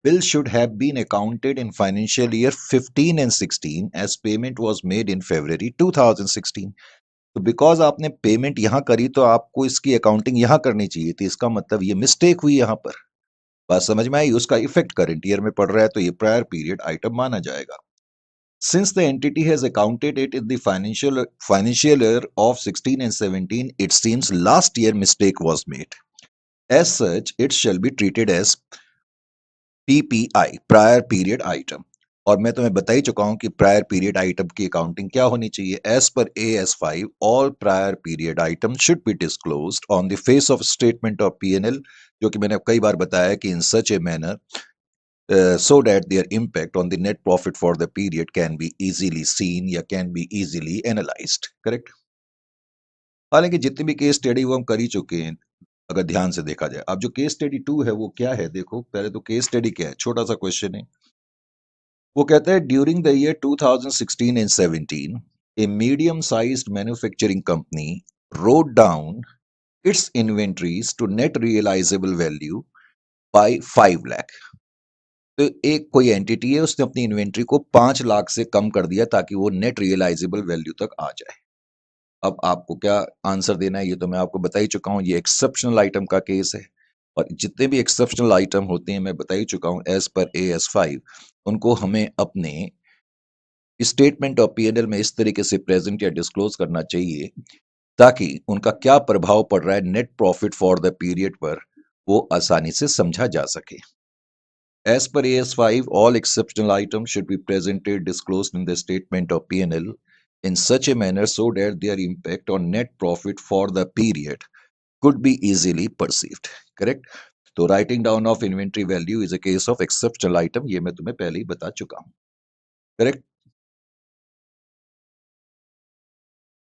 Bill should have been accounted in financial year 15 and 16 as payment was made in February 2016. तो बिकॉज आपने पेमेंट यहां करी तो आपको इसकी अकाउंटिंग यहां करनी चाहिए थी। इसका मतलब ये मिस्टेक हुई यहां पर। बात समझ में आई? उसका इफेक्ट करंट ईयर में पड़ रहा है, तो ये प्रायर पीरियड आइटम माना जाएगा। Since the entity has accounted it in the financial year of 16 and 17, it seems last year mistake was made. As such, it shall be treated as PPI, prior period item. और मैं तुम्हें बता ही चुका हूं कि प्रायर पीरियड आइटम की अकाउंटिंग क्या होनी चाहिए। As per AS5, all prior period item should be disclosed on the face of statement of P&L, जो कि मैंने कई बार बताया कि in such a manner so that their impact on the net profit for the period can be easily seen या can be easily analyzed. Correct? हालांकि जितनी भी केस स्टडी वो हम कर ही चुके हैं, अगर ध्यान से देखा जाए। अब जो केस स्टडी 2 है वो क्या है, देखो पहले तो केस स्टडी क्या है, छोटा सा क्वेश्चन है। वो कहता है during the year 2016 and 17 a medium sized manufacturing company wrote down its inventories to net realizable value by 5 lakh। तो एक कोई एंटिटी है, उसने अपनी इन्वेंट्री को 5 लाख से कम कर दिया ताकि वो नेट रियलाइजेबल वैल्यू तक आ जाए। अब आपको क्या आंसर देना है ये तो मैं आपको बता ही चुका हूं। ये एक्सेप्शनल आइटम का केस है, और जितने भी एक्सेप्शनल आइटम होते हैं मैं बता ही चुका हूं एज पर AS5, उनको हमें अपने स्टेटमेंट ऑफ P&L में इस तरीके से प्रेजेंट या डिस्क्लोज करना चाहिए ताकि उनका क्या प्रभाव पड़ रहा है net profit for the period पर, वो आसानी से समझा जा सके। As per AS5, all exceptional items should be presented disclosed in the statement of P&L in such a manner so that their impact on net profit for the period could be easily perceived. Correct? तो writing down of inventory value is a case of exceptional item, ये मैं तुम्हें पहले ही बता चुका हूं। करेक्ट।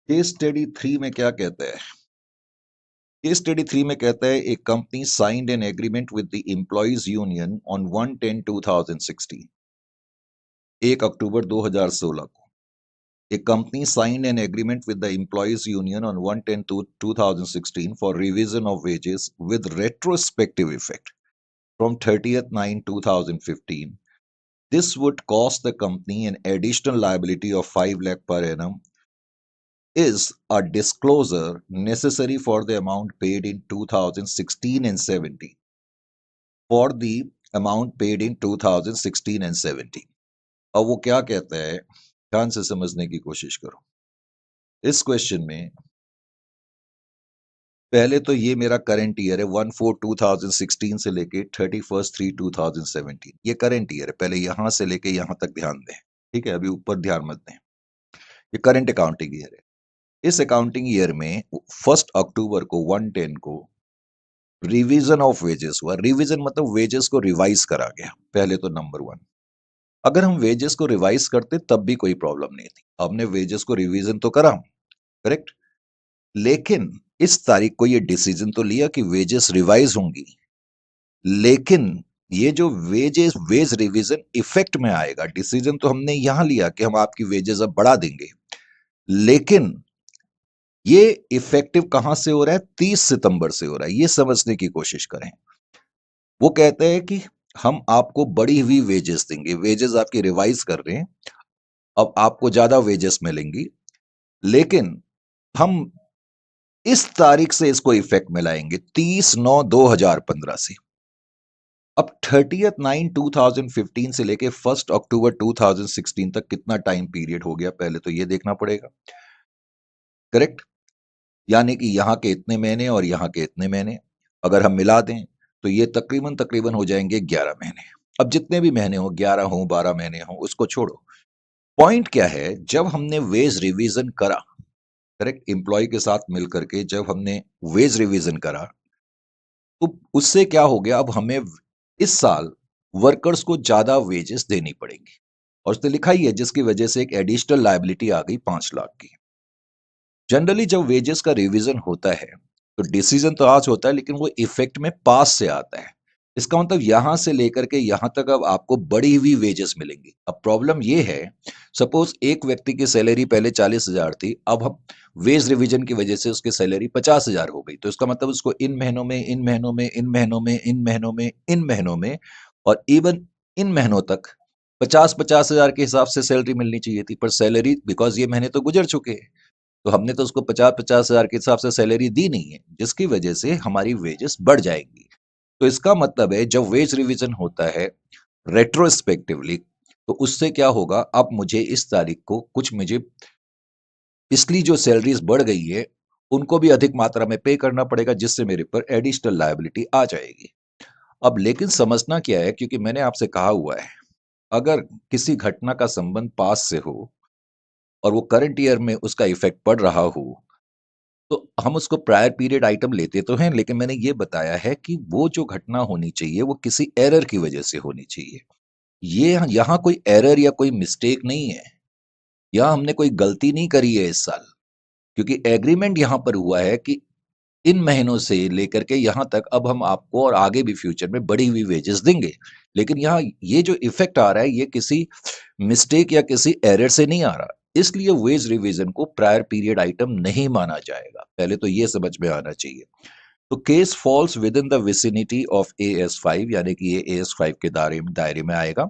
केस स्टडी 3 में क्या कहता है? केस स्टडी 3 में कहता है एक company signed an agreement with the employees union on 1/10/2016, 1 अक्टूबर 2016 को। A company signed an agreement with the employees union on 1/10/2016 for revision of wages with retrospective effect from 30th 9/2015. This would cost the company an additional liability of 5 lakh per annum. Is a disclosure necessary for the amount paid in 2016 and 17? For the amount paid in 2016 and 17. अब वो क्या कहता है, ध्यान से समझने की कोशिश करो। इस क्वेश्चन में पहले तो ये मेरा करंट ईयर है 1/4/2016 से लेके 31/3/2017, ये करंट ईयर है। पहले यहां से लेके यहां तक ध्यान दें, ठीक है? अभी ऊपर ध्यान मत दें। ये करंट अकाउंटिंग ईयर है। इस अकाउंटिंग ईयर में 1 अक्टूबर को 1/10 को रिवीजन ऑफ वेजेस हुआ। रिवीजन मतलब वेजेस को रिवाइज करा गया, पहले तो नंबर 1। अगर हम वेजेस को रिवाइज करते तब भी कोई प्रॉब्लम नहीं थी। हमने वेजेस को रिवीजन तो करा, करेक्ट, लेकिन इस तारीख को ये डिसीजन तो लिया कि वेजेस रिवाइज होंगी, लेकिन ये जो वेज रिवीजन इफेक्ट में आएगा। डिसीजन तो हमने यहां लिया कि हम आपकी वेजेस अब बढ़ा देंगे, लेकिन ये इफेक्टिव कहां से हो रहा है? 30 सितंबर से हो रहा है। ये समझने की कोशिश करें। वो कहते हैं कि हम आपको बढ़ी हुई वेजेस देंगे, वेजेस आपकी रिवाइज कर रहे हैं, अब आपको ज्यादा वेजेस मिलेंगी, लेकिन हम इस तारीख से इसको इफेक्ट में लाएंगे, 30/9/2015 से। अब 30/9/2015 से लेके 1 अक्टूबर 2016 तक कितना टाइम पीरियड हो गया, पहले तो ये देखना पड़ेगा। करेक्ट? यानी कि यहाँ के इतने महीने और यहाँ के इतने महीने अगर हम मिला दें तो ये तकरीबन तकरीबन हो जाएंगे 11 महीने। अब जितने भी महीने हो, 11 हो 12 महीने हो, उसको छोड़ो। पॉइंट क्या है, जब हमने वेज रिवीजन करा, करेक्ट, एम्प्लॉय के साथ मिलकर के जब हमने वेज रिवीजन करा, तो उससे क्या हो गया, अब हमें इस साल वर्कर्स को ज्यादा वेजेस देनी पड़ेंगी। और उसने लिखा ही है, जिसकी वजह से एक एडिशनल लायबिलिटी आ गई 5 लाख की। जनरली जब वेजेस का रिवीजन होता है तो डिसीजन तो आज होता है, लेकिन वो इफेक्ट में पास से आता है। इसका मतलब यहां से लेकर के यहां तक अब आपको बढ़ी हुई वेजेस मिलेंगी। अब प्रॉब्लम ये है, सपोज एक व्यक्ति की सैलरी पहले 40,000 थी, अब हम वेज रिवीजन की वजह से उसकी सैलरी 50,000 हो गई, तो इसका मतलब उसको इन महीनों में, इन महीनों में, इन महीनों में, इन महीनों में, इन महीनों में और इवन इन महीनों तक 50-50,000 के हिसाब से सैलरी मिलनी चाहिए थी, पर सैलरी बिकॉज ये महीने तो गुजर चुके हैं, तो हमने तो उसको 50-50,000 के हिसाब से सैलरी दी नहीं है, जिसकी वजह से हमारी वेजेस बढ़ जाएंगी। तो इसका मतलब है, जब वेज रिवीजन होता है रेट्रोस्पेक्टिवली, तो उससे क्या होगा, अब मुझे इस तारीख को कुछ मुझे पिछली जो सैलरीज बढ़ गई है उनको भी अधिक मात्रा में पे करना पड़ेगा, जिससे मेरे पर एडिशनल लायबिलिटी आ जाएगी। अब लेकिन समझना क्या है, क्योंकि मैंने आपसे कहा हुआ है, अगर किसी घटना का संबंध पास से हो और वो करंट ईयर में उसका इफेक्ट पड़ रहा हो, तो हम उसको प्रायर पीरियड आइटम लेते तो हैं, लेकिन मैंने ये बताया है कि वो जो घटना होनी चाहिए वो किसी एरर की वजह से होनी चाहिए। ये यहाँ कोई एरर या कोई मिस्टेक नहीं है, यहाँ हमने कोई गलती नहीं करी है इस साल, क्योंकि एग्रीमेंट यहाँ पर हुआ है कि इन महीनों से लेकर के यहाँ तक अब हम आपको और आगे भी फ्यूचर में बढ़ी हुई वेजेस देंगे। लेकिन यहाँ ये जो इफेक्ट आ रहा है, ये किसी मिस्टेक या किसी एरर से नहीं आ रहा, इसलिए वेज रिवीजन को प्रायर पीरियड आइटम नहीं माना जाएगा। पहले तो ये समझ में आना चाहिए। तो case falls with in the vicinity of AS5, यानी कि ये AS5 के दायरे में आएगा।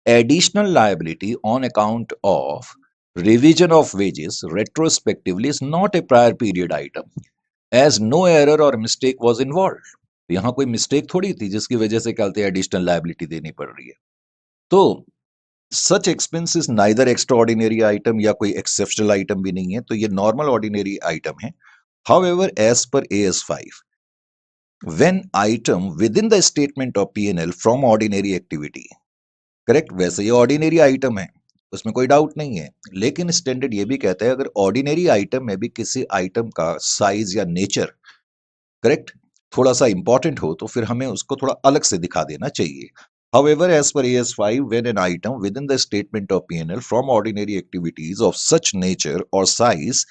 Additional liability on account of revision of wages retrospectively is not a prior period item as no error or mistake was involve. यहाँ कोई मिस्टेक थोड़ी थी जिसकी वजह से क्या होती है, एडिशनल लायबिलिटी देनी पड़ रही है। तो such expense is neither extra ordinary item या कोई एक्सेप्शनल आइटम भी नहीं है, तो ये नॉर्मल ऑर्डिनरी आइटम है। However as per AS5, when item with in the statement of P&L from ordinary activity, correct, वैसे ये ऑर्डिनरी आइटम है, उसमें कोई डाउट नहीं है। लेकिन स्टैंडर्ड ये भी कहता है, अगर ऑर्डिनरी आइटम में भी किसी आइटम का साइज या नेचर, करेक्ट, थोड़ा सा इंपॉर्टेंट हो, तो फिर हमें उसको थोड़ा अलग से दिखा देना चाहिए। However, as per AS5, when an item within the statement of P&L from ordinary activities of such nature or size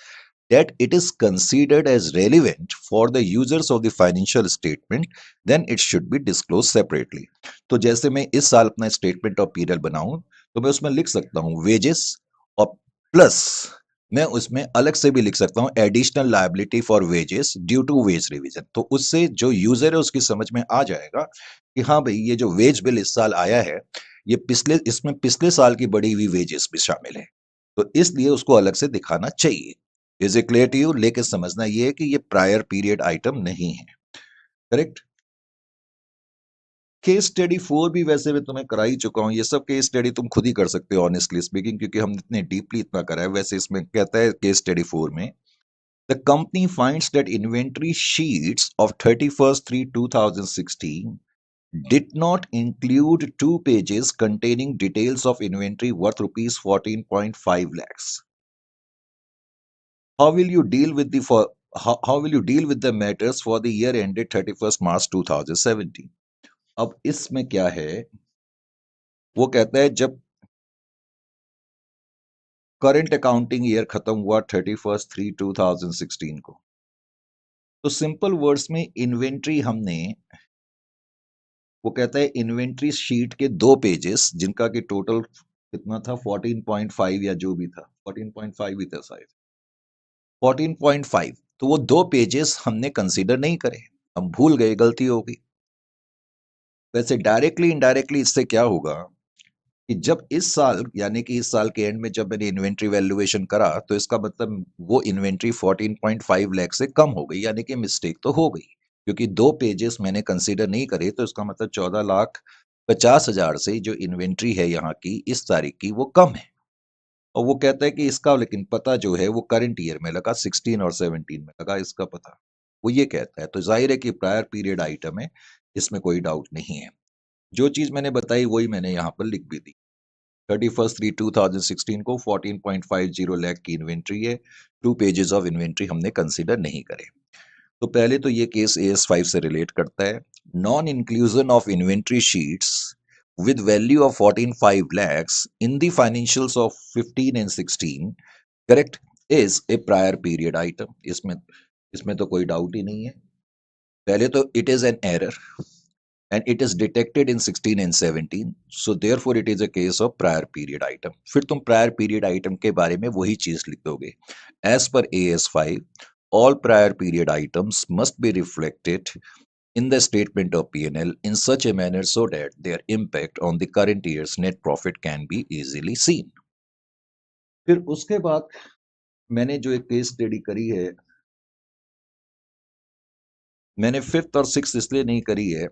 that it is considered as relevant for the users of the financial statement, then it should be disclosed separately. तो जैसे मैं इस साल अपना स्टेटमेंट ऑफ P&L बनाऊं, तो मैं उसमें लिख सकता हूं वेजेस और प्लस मैं उसमें अलग से भी लिख सकता हूं additional liability for wages due to wage revision. तो उससे जो यूजर है उसकी समझ में आ जाएगा कि हाँ भाई, ये जो वेज बिल इस साल आया है, ये इसमें पिछले साल की बढ़ी हुई वेजेस भी शामिल है, तो इसलिए उसको अलग से दिखाना चाहिए। Is it clear to you? लेकिन समझना ये है कि ये प्रायर पीरियड आइटम नहीं है। करेक्ट? केस स्टडी 4 भी वैसे मैं तुम्हें करा ही चुका हूं, ये सब केस स्टडी तुम खुद ही कर सकते हो ऑनेस्टली स्पीकिंग, क्योंकि हम इतने डीपली इतना करा है। वैसे इसमें कहता है केस स्टडी 4 में, the company finds that inventory sheets of 31/3/2016 did not include 2 pages containing details of inventory worth rupees 14.5 lakhs. How will you deal with the for how will you deal with the matters for the year ended 31st March 2017? अब इसमें क्या है, वो कहता है जब करंट अकाउंटिंग ईयर खत्म हुआ 31/3/2016 को, तो सिंपल वर्ड्स में इन्वेंट्री हमने, वो कहता है इन्वेंट्री शीट के 2 पेजेस जिनका कि टोटल कितना था, 14.5 या जो भी था, 14.5 ही था शायद, 14.5, तो वो 2 पेजेस हमने कंसीडर नहीं करे, हम भूल गए, गलती हो गई। वैसे डायरेक्टली इनडायरेक्टली इससे क्या होगा कि जब इस साल यानी कि इस साल के एंड में जब मैंने इन्वेंट्री वैल्यूएशन करा तो इसका मतलब वो इन्वेंट्री 14.5 लाख से कम हो गई, यानी कि मिस्टेक तो हो गई क्योंकि 2 पेजेस मैंने कंसीडर नहीं करे, तो इसका मतलब 14,50,000 से जो इन्वेंट्री है यहाँ की इस तारीख की वो कम है। और वो कहता है कि इसका लेकिन पता जो है वो करंट ईयर में लगा, 16 और 17 में लगा इसका पता। वो ये कहता है, तो ज़ाहिर है कि प्रायर पीरियड आइटम है, इसमें कोई डाउट नहीं है। जो चीज़ मैंने बताई वही मैंने यहाँ पर लिख भी दी। 31/3/2016 को 14.50 लाख की इन्वेंट्री है, 2 पेजेस ऑफ इन्वेंट्री हमने कंसीडर नहीं करे। तो पहले तो ये केस AS5 से रिलेट करता है। Non inclusion of inventory sheets with value of 14.5 lakhs in the financials of 15 and 16 correct is a prior period item। इसमें तो कोई डाउट ही नहीं है। पहले तो it is an error and it is detected in 16 and 17, so therefore it is a case of prior period item। फिर तुम prior period item के बारे में वही चीज लिख दोगे। As per AS5, all prior period items must be reflected in the statement of P&L in such a manner so that their impact on the current year's net profit can be easily seen। फिर उसके बाद मैंने जो एक केस स्टडी करी है, मैंने फिफ्थ और सिक्स इसलिए नहीं करी है,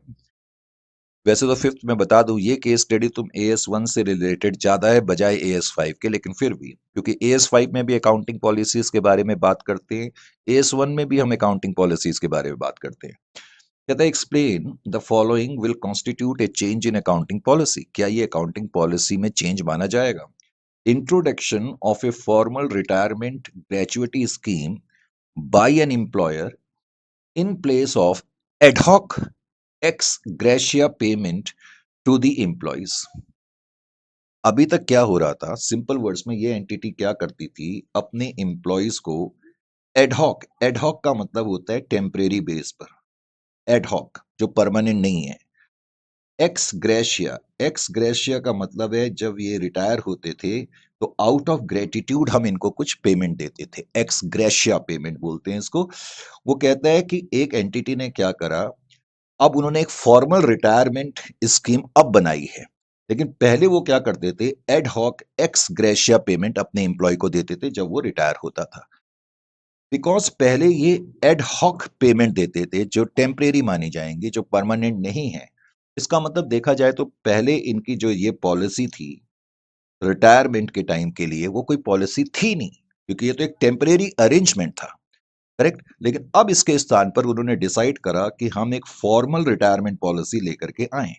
वैसे तो फिफ्थ में बता दूं ये केस स्टडी तुम AS1 से रिलेटेड ज्यादा है बजाय AS5 के, लेकिन फिर भी क्योंकि AS5 में भी अकाउंटिंग पॉलिसीज के बारे में बात करते हैं, AS1 में भी हम अकाउंटिंग पॉलिसीज के बारे में बात करते हैं। कहता है explain the following will constitute A change in accounting policy. क्या ये अकाउंटिंग पॉलिसी में चेंज माना जाएगा? Introduction of a formal retirement gratuity scheme bye an employer in place of ad hoc ex gratia payment to the employees। अभी तक क्या हो रहा था, सिंपल वर्ड्स में ये एंटिटी क्या करती थी, अपने एम्प्लॉयज को एड हॉक का मतलब होता है टेम्परेरी बेस पर, एड हॉक जो परमानेंट नहीं है। एक्स ग्रेशिया का मतलब है जब ये रिटायर होते थे तो आउट ऑफ ग्रेटिट्यूड हम इनको कुछ पेमेंट देते थे, एक्स ग्रेशिया पेमेंट बोलते हैं इसको। वो कहता है कि एक एंटिटी ने क्या करा, अब उन्होंने एक फॉर्मल रिटायरमेंट स्कीम अब बनाई है, लेकिन पहले वो क्या करते थे, ad hoc ex gratia payment अपने एम्प्लॉय को देते थे जब वो रिटायर होता था। बिकॉज पहले ये एड हॉक पेमेंट देते थे जो टेम्परेरी मानी जाएंगी, जो परमानेंट नहीं है। इसका मतलब देखा जाए तो पहले इनकी जो ये पॉलिसी थी रिटायरमेंट के टाइम के लिए, वो कोई पॉलिसी थी नहीं क्योंकि ये तो एक टेम्परेरी अरेंजमेंट था, करेक्ट। लेकिन अब इसके स्थान पर उन्होंने डिसाइड करा कि हम एक फॉर्मल रिटायरमेंट पॉलिसी लेकर के आए।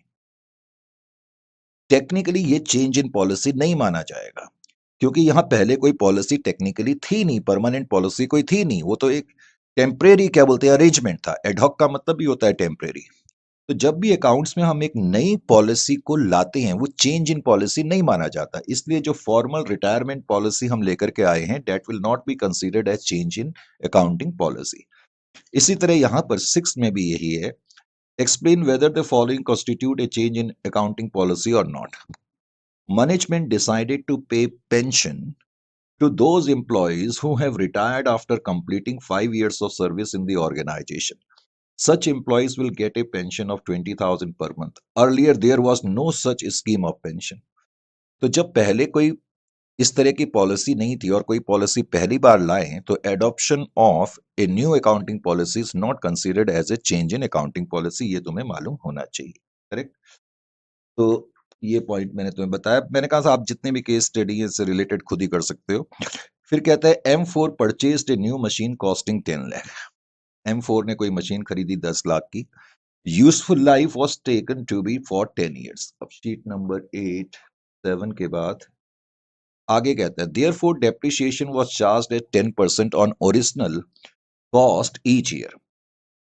टेक्निकली ये चेंज इन पॉलिसी नहीं माना जाएगा क्योंकि यहां पहले कोई पॉलिसी टेक्निकली थी नहीं, परमानेंट पॉलिसी कोई थी नहीं, वो तो एक टेम्परेरी क्या बोलते हैं अरेंजमेंट था। एडहॉक का मतलब भी होता है टेम्परेरी। तो जब भी अकाउंट्स में हम एक नई पॉलिसी को लाते हैं वो चेंज इन पॉलिसी नहीं माना जाता, इसलिए जो फॉर्मल रिटायरमेंट पॉलिसी हम लेकर के आए हैं that will not be considered as change in accounting policy. इसी तरह यहां पर सिक्स में भी यही है, explain whether the following constitute a change in accounting policy or not। Management decided to pay pension to those employees who have retired after completing 5 years of service in the organization। Such employees will get a pension of 20,000 per month। Earlier there was no such scheme of pension। तो जब पहले कोई इस तरह की पॉलिसी नहीं थी और कोई पॉलिसी पहली बार लाए तो adoption of a new accounting policy is not considered as a change in accounting policy, ये तुम्हें मालूम होना चाहिए, करेक्ट। तो ये पॉइंट मैंने तुम्हें बताया। मैंने कहा था आप जितने भी केस स्टडी है इससे रिलेटेड खुद ही कर सकते हो। फिर कहता है M4 purchased a new machine costing 10 lakh. M4 ने कोई मशीन खरीदी 10 लाख की। Useful life was taken to be for 10 years. अब शीट नंबर 7 के बाद आगे कहता है therefore depreciation was charged at 10% on original cost each year.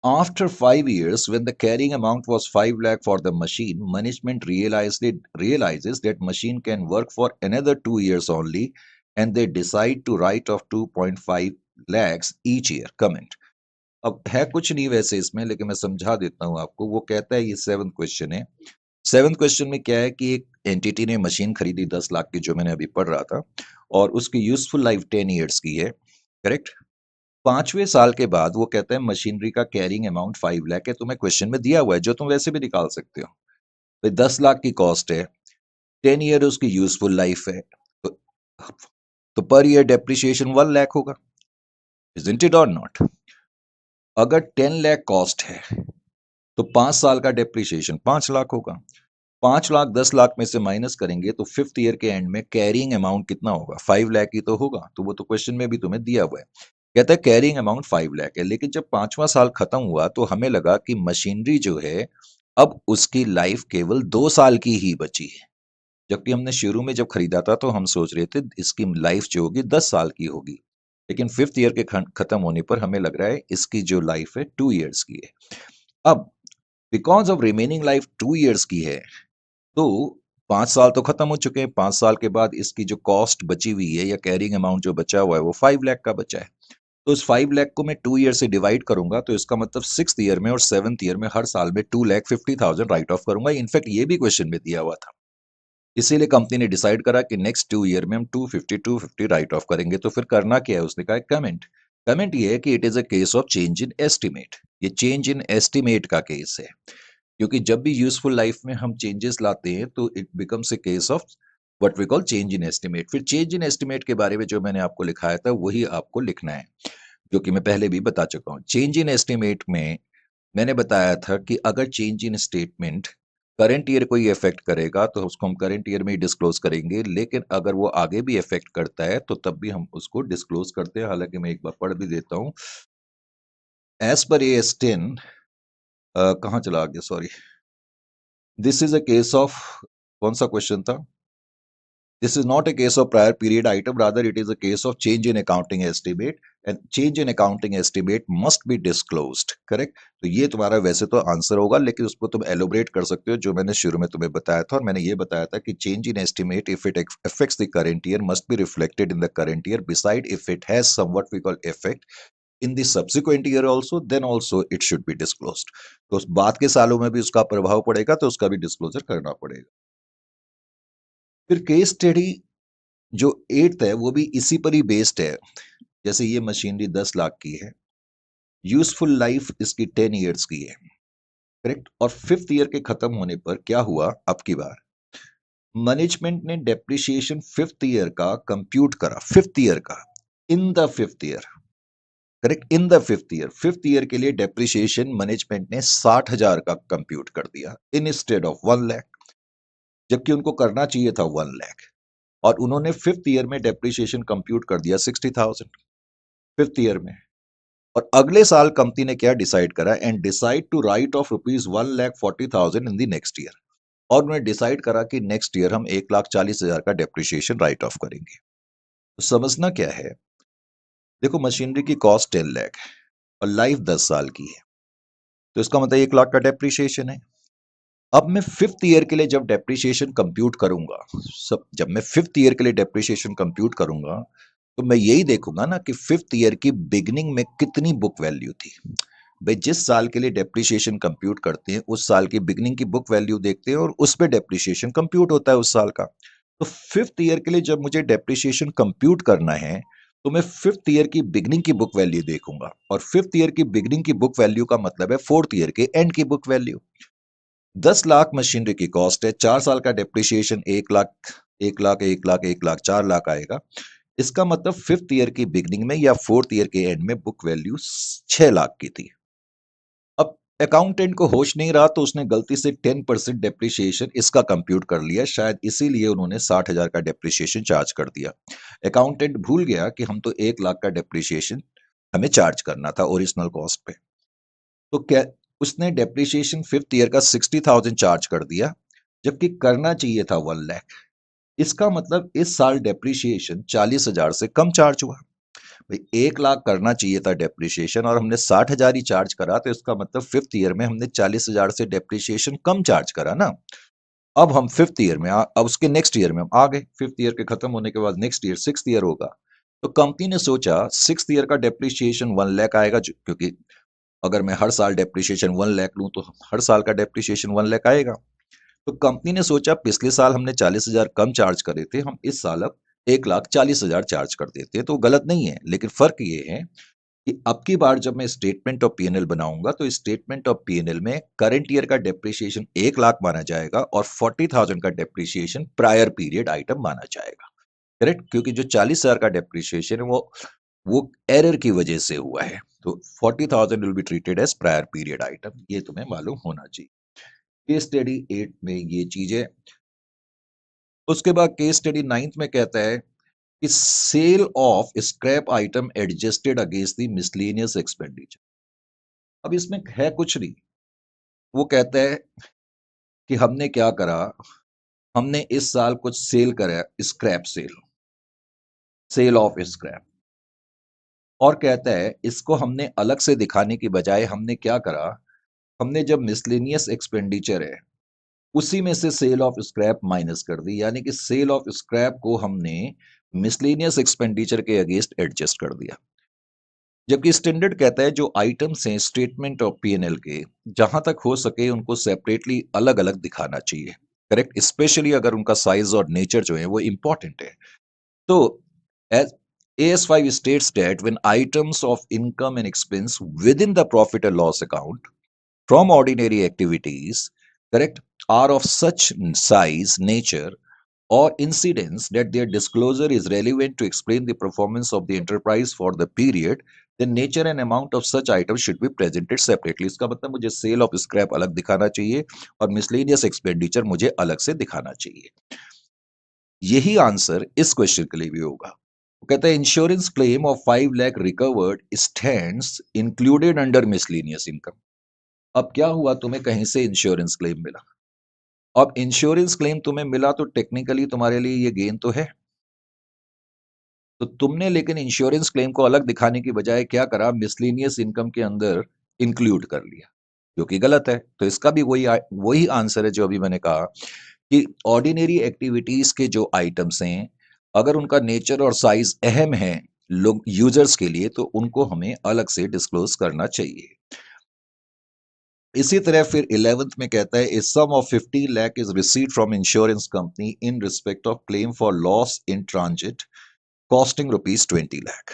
After 5 years, when the carrying amount was 5 lakh for the machine, management realizes that machine can work for another 2 years only, and they decide to write off 2.5 lakhs each year। Comment। अब है कुछ नहीं वैसे इसमें, लेकिन मैं समझा देता हूं आपको। वो कहता है ये 7th क्वेश्चन है। 7th क्वेश्चन में क्या है कि एक एंटिटी ने मशीन खरीदी 10 लाख की, जो मैंने अभी पढ़ रहा था, और उसकी यूजफुल लाइफ 10 ईयर्स की है, करेक्ट। 5वें साल के बाद वो कहता है मशीनरी का कैरिंग अमाउंट 5 लाख है। तुम्हें क्वेश्चन में दिया हुआ है जो तुम वैसे भी निकाल सकते हो। भाई 10 लाख की कॉस्ट है, 10 ईयर उसकी यूजफुल लाइफ है, तो पर ईयर डेप्रिसिएशन 1 लाख होगा, इजंट इट और नॉट? अगर 10 लाख कॉस्ट है तो 5 साल का डेप्रिसिएशन 5 लाख होगा। 5 लाख 10 लाख में से माइनस करेंगे तो फिफ्थ ईयर के एंड में कैरिंग अमाउंट कितना होगा? 5 लाख ही तो होगा। तो वो तो क्वेश्चन में भी तुम्हें दिया हुआ है, कहता है कैरिंग अमाउंट 5 लाख है। लेकिन जब 5वां साल खत्म हुआ तो हमें लगा कि मशीनरी जो है अब उसकी लाइफ केवल 2 साल की ही बची है, जबकि हमने शुरू में जब खरीदा था तो हम सोच रहे थे इसकी लाइफ जो होगी 10 साल की होगी। लेकिन फिफ्थ ईयर के खत्म होने पर हमें लग रहा है इसकी जो लाइफ है 2 ईयर्स की है। अब because of remaining life 2 years की है, तो 5 साल तो खत्म हो चुके हैं। 5 साल के बाद इसकी जो कॉस्ट बची हुई है या कैरिंग अमाउंट जो बचा हुआ है वो 5 लाख का बचा है। तो इस 5 लाख को मैं 2 ईयर से डिवाइड करूंगा तो इसका मतलब 6th ईयर में और 7th ईयर में हर साल में 2,50,000 राइट ऑफ करूंगा। इनफैक्ट ये भी क्वेश्चन में दिया हुआ था, इसीलिए कंपनी ने डिसाइड करा कि नेक्स्ट 2 ईयर में हम 250 राइट ऑफ करेंगे। तो फिर करना क्या है? उसने कहा कमेंट। कमेंट ये है कि it is a case of change in estimate. ये चेंज इन एस्टिमेट का केस है, क्योंकि जब भी यूजफुल लाइफ में हम चेंजेस लाते हैं तो it becomes a case of what we call change in estimate. फिर चेंज इन एस्टिमेट के बारे में जो मैंने आपको लिखाया था वही आपको लिखना है, जो कि मैं पहले भी बता चुका हूँ। चेंज इन एस्टिमेट में मैंने बताया था कि अगर change in statement current year को ही इफेक्ट करेगा तो उसको हम करंट ईयर में ही डिस्क्लोज करेंगे, लेकिन अगर वो आगे भी इफेक्ट करता है तो तब भी हम उसको डिस्क्लोज करते हैं। हालांकि मैं एक बार पढ़ भी देता हूँ। एज पर AS10 कहाँ चला गया, sorry, this is a case of, कौन सा क्वेश्चन था? This is not a case of prior period item, rather it is a case of change in accounting estimate, and change in accounting estimate must be disclosed, correct? तो ये तुम्हारा वैसे तो आंसर होगा, लेकिन उसको तुम एलोबरेट कर सकते हो, जो मैंने शुरू में तुम्हें बताया था। और मैंने ये बताया था कि change in estimate if it affects the current year must be reflected in the current year, beside if it has some what we call effect in the subsequent year also, then also it should be disclosed. तो उस बाद के सालों में भी उसका प्रभाव पड़ेगा तो उसका भी डिस्क्लोजर करना पड़ेगा। फिर केस स्टडी जो 8th है वो भी इसी पर ही बेस्ड है। जैसे ये मशीनरी 10 लाख की है, यूजफुल लाइफ इसकी 10 ईयर्स की है, करेक्ट? और फिफ्थ ईयर के खत्म होने पर क्या हुआ? अब की बार मैनेजमेंट ने डेप्रिसिएशन फिफ्थ ईयर का कंप्यूट करा, फिफ्थ ईयर का, in the fifth year, correct, in the fifth year के लिए डेप्रिसिएशन मैनेजमेंट ने 60,000 का कंप्यूट कर दिया इंस्टेड ऑफ 1 लाख, जबकि उनको करना चाहिए था 1 लाख। और उन्होंने फिफ्थ ईयर में डेप्रिसिएशन कंप्यूट कर दिया 60,000 फिफ्थ ईयर में। और अगले साल कंपनी ने क्या डिसाइड करा? And decide to write off ₹1,40,000 in the next year. और उन्होंने डिसाइड करा कि नेक्स्ट ईयर हम 1,40,000 का डेप्रिसिएशन राइट ऑफ करेंगे। तो समझना क्या है? देखो, मशीनरी की कॉस्ट 10 लाख है और लाइफ 10 साल की है, तो इसका मतलब 1 लाख का डेप्रिसिएशन है। अब मैं फिफ्थ ईयर के लिए जब डेप्रिसिएशन कंप्यूट करूंगा, जब मैं फिफ्थ ईयर के लिए डेप्रिसिएशन कंप्यूट करूंगा तो मैं यही देखूंगा ना कि फिफ्थ ईयर की बिगनिंग में कितनी बुक वैल्यू थी। भाई, जिस साल के लिए डेप्रिसिएशन कंप्यूट करते हैं उस साल की बिगनिंग की बुक वैल्यू देखते हैं और उस पे डेप्रिसिएशन कंप्यूट होता है उस साल का। तो फिफ्थ ईयर के लिए जब मुझे डेप्रिसिएशन कंप्यूट करना है तो मैं फिफ्थ ईयर की बिगनिंग की बुक वैल्यू देखूंगा, और फिफ्थ ईयर की बिगनिंग की बुक वैल्यू का मतलब है फोर्थ ईयर के एंड की बुक वैल्यू। 10 लाख मशीनरी की कॉस्ट है, 4 साल का डेप्रिसिएशन 1 लाख, 1 लाख, 1 लाख, 1 लाख, 4 लाख आएगा। इसका मतलब फिफ्थ ईयर की बिगनिंग में या फोर्थ ईयर के एंड में बुक वैल्यू 6 लाख की थी। अब अकाउंटेंट को होश नहीं रहा तो उसने गलती से 10% डेप्रिसिएशन इसका कंप्यूट कर लिया, शायद इसीलिए उन्होंने 60,000 का डेप्रिसिएशन चार्ज कर दिया। अकाउंटेंट भूल गया कि हम तो 1 लाख का डेप्रिसिएशन हमें चार्ज करना था ओरिजिनल कॉस्ट पे। तो क्या उसने डेप्रिसिएशन फिफ्थ ईयर का 60,000 चार्ज कर दिया, जबकि करना चाहिए था 1 लाख। इसका मतलब इस साल डेप्रिसिएशन 40,000 से कम चार्ज हुआ। भाई, 1 लाख करना चाहिए था डेप्रिसिएशन और हमने 60,000 ही चार्ज करा, तो इसका मतलब फिफ्थ ईयर में हमने 40,000 से डेप्रिसिएशन कम चार्ज करा ना। अब हम फिफ्थ ईयर में अब उसके नेक्स्ट ईयर में हम आ गए। फिफ्थ ईयर के खत्म होने के बाद नेक्स्ट ईयर सिक्स्थ ईयर होगा। तो कंपनी ने सोचा सिक्स्थ ईयर का डेप्रिसिएशन 1 लाख आएगा, क्योंकि अगर मैं हर साल डेप्रिसिएशन 1 लाख लूं तो हर साल का डेप्रिसिएशन 1 लाख आएगा। तो कंपनी ने सोचा पिछले साल हमने 40,000 कम चार्ज करे थे, हम इस साल अब 1,40,000 चार्ज कर देते हैं। तो गलत नहीं है, लेकिन फर्क ये है कि अब की बार जब मैं स्टेटमेंट ऑफ पीएनएल बनाऊंगा तो स्टेटमेंट ऑफ पीएनएल में करंट ईयर का डेप्रिसिएशन 1 लाख माना जाएगा और 40,000 का डेप्रिसिएशन प्रायर पीरियड आइटम माना जाएगा। करेक्ट, क्योंकि जो 40,000 का डेप्रिसिएशन है वो एरर की वजह से हुआ है, तो 40,000 will be treated as prior period item. ये तुम्हें मालूम होना चाहिए। केस स्टडी 8 में ये चीजें। उसके बाद केस स्टडी 9 में कहता है कि sale of scrap item adjusted against the miscellaneous expenditure. अब इसमें है कुछ नहीं। वो कहता है कि हमने क्या करा, हमने इस साल कुछ सेल करा, scrap sale, sale of scrap, और कहता है इसको हमने अलग से दिखाने की बजाय हमने क्या करा, हमने जब मिसलेनियस एक्सपेंडिचर है उसी में से सेल ऑफ स्क्रैप माइनस कर दी, यानी कि सेल ऑफ स्क्रैप को हमने मिसलेनियस एक्सपेंडिचर के अगेंस्ट एडजस्ट कर दिया। जबकि स्टैंडर्ड कहता है जो आइटम्स हैं स्टेटमेंट ऑफ पीएनएल के, जहां तक हो सके उनको सेपरेटली अलग अलग दिखाना चाहिए। करेक्ट, स्पेशली अगर उनका साइज और नेचर जो है वो इंपॉर्टेंट है। तो as AS5 states that when items of income and expense within the profit and loss account from ordinary activities, correct, are of such size, nature, or incidents that their disclosure is relevant to explain the performance of the enterprise for the period, then nature and amount of such items should be presented separately. इसका मतलब मुझे सेल ऑफ स्क्रैप अलग दिखाना चाहिए और मिसलेनियस एक्सपेंडिचर मुझे अलग से दिखाना चाहिए। यही आंसर इस क्वेश्चन के लिए भी होगा। वो कहता है insurance claim of 5 lakh recovered stands included under miscellaneous income. अब क्या हुआ, तुम्हें कहीं से इंश्योरेंस क्लेम मिला। अब इंश्योरेंस क्लेम तुम्हें मिला तो टेक्निकली तुम्हारे लिए ये गेन तो है। तो तुमने लेकिन इंश्योरेंस क्लेम को अलग दिखाने की बजाय क्या करा, मिसलेनियस इनकम के अंदर इंक्लूड कर लिया, जो कि गलत है। तो इसका भी वही आंसर है जो अभी मैंने कहा कि ऑर्डिनरी एक्टिविटीज के जो आइटम्स हैं, अगर उनका नेचर और साइज अहम है लोग यूजर्स के लिए, तो उनको हमें अलग से डिस्क्लोज करना चाहिए। इसी तरह फिर 11th में कहता है a sum of 15 lakh is received from insurance company in respect of claim for loss in transit costing rupees 20 lakh.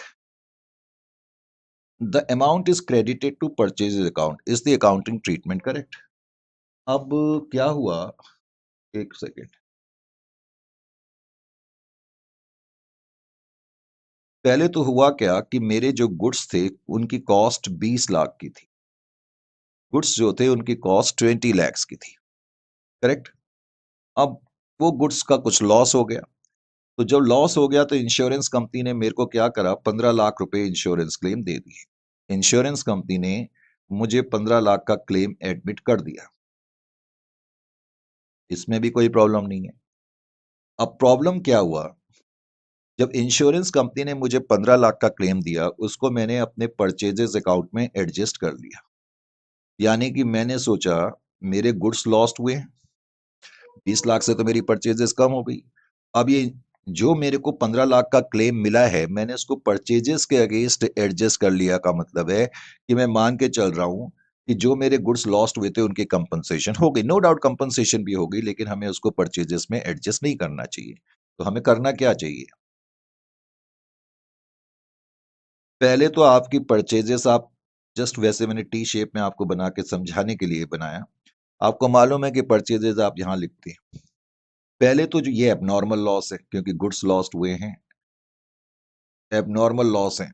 The amount is credited to purchases account. Is the accounting treatment correct? अब क्या हुआ, एक सेकेंड। पहले तो हुआ क्या कि मेरे जो गुड्स थे उनकी कॉस्ट 20 लाख की थी। गुड्स जो थे उनकी कॉस्ट 20 लैक्स की थी। करेक्ट। अब वो गुड्स का कुछ लॉस हो गया, तो जब लॉस हो गया तो इंश्योरेंस कंपनी ने मेरे को क्या करा, 15 लाख रुपए इंश्योरेंस क्लेम दे दिए। इंश्योरेंस कंपनी ने मुझे 15 लाख का क्लेम एडमिट कर दिया, इसमें भी कोई प्रॉब्लम नहीं है। अब प्रॉब्लम क्या हुआ, जब इंश्योरेंस कंपनी ने मुझे 15 लाख का क्लेम दिया उसको मैंने अपने परचेजेस अकाउंट में एडजस्ट कर लिया। यानी कि मैंने सोचा मेरे गुड्स लॉस्ट हुए, 20 लाख से तो मेरी परचेजेस कम हो गई। अब ये जो मेरे को 15 लाख का क्लेम मिला है मैंने उसको परचेजेस के अगेंस्ट एडजस्ट कर लिया, का मतलब है कि मैं मान के चल रहा हूं कि जो मेरे गुड्स लॉस्ट हुए थे उनकी कंपनसेशन हो गई। नो डाउट कंपनसेशन भी हो गई, लेकिन हमें उसको परचेजेस में एडजस्ट नहीं करना चाहिए। तो हमें करना क्या चाहिए, पहले तो आपकी परचेजेस आप जस्ट वैसे मैंने टी शेप में आपको बना के समझाने के लिए बनाया। आपको मालूम है कि परचेजेस आप यहाँ लिखते हैं। पहले तो जो ये एबनॉर्मल लॉस है क्योंकि गुड्स लॉस्ट हुए हैं, एबनॉर्मल लॉस है।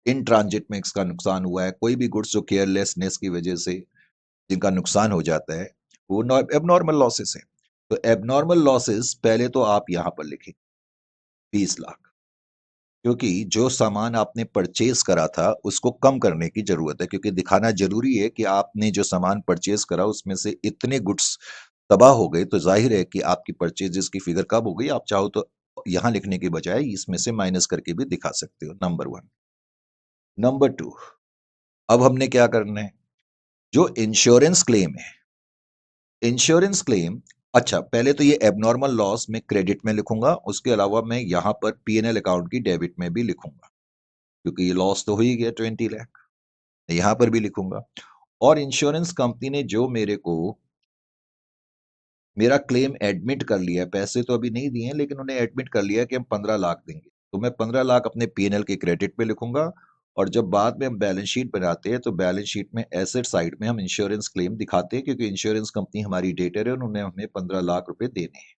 इन ट्रांजिट में इसका नुकसान हुआ है, कोई भी गुड्स जो केयरलेसनेस की वजह से जिनका नुकसान हो जाता है वो एबनॉर्मल लॉसेस है। तो एबनॉर्मल लॉसेस पहले तो आप यहाँ पर लिखें 20 लाख, क्योंकि जो सामान आपने परचेज करा था उसको कम करने की जरूरत है, क्योंकि दिखाना जरूरी है कि आपने जो सामान परचेज करा उसमें से इतने गुड्स तबाह हो गए, तो जाहिर है कि आपकी परचेजेस की फिगर कब हो गई। आप चाहो तो यहां लिखने के बजाय इसमें से माइनस करके भी दिखा सकते हो, नंबर वन। नंबर टू, अब हमने क्या करना है, जो इंश्योरेंस क्लेम है, इंश्योरेंस क्लेम, अच्छा पहले तो ये एबनॉर्मल लॉस में क्रेडिट में लिखूंगा, उसके अलावा मैं यहाँ पर पीएनएल अकाउंट की डेबिट में भी लिखूंगा, क्योंकि ये लॉस तो हो ही गया 20 लाख, यहां पर भी लिखूंगा। और इंश्योरेंस कंपनी ने जो मेरे को मेरा क्लेम एडमिट कर लिया, पैसे तो अभी नहीं दिए हैं लेकिन उन्हें एडमिट कर लिया कि हम 15 लाख देंगे, तो मैं 15 लाख अपने पीएनएल के क्रेडिट पे लिखूंगा और जब बाद में हम बैलेंस शीट बनाते हैं, तो बैलेंस शीट में एसेट साइड में हम इंश्योरेंस क्लेम दिखाते हैं, क्योंकि इंश्योरेंस कंपनी हमारी डेटर है, उन्होंने हमें 15 लाख रुपए देने हैं।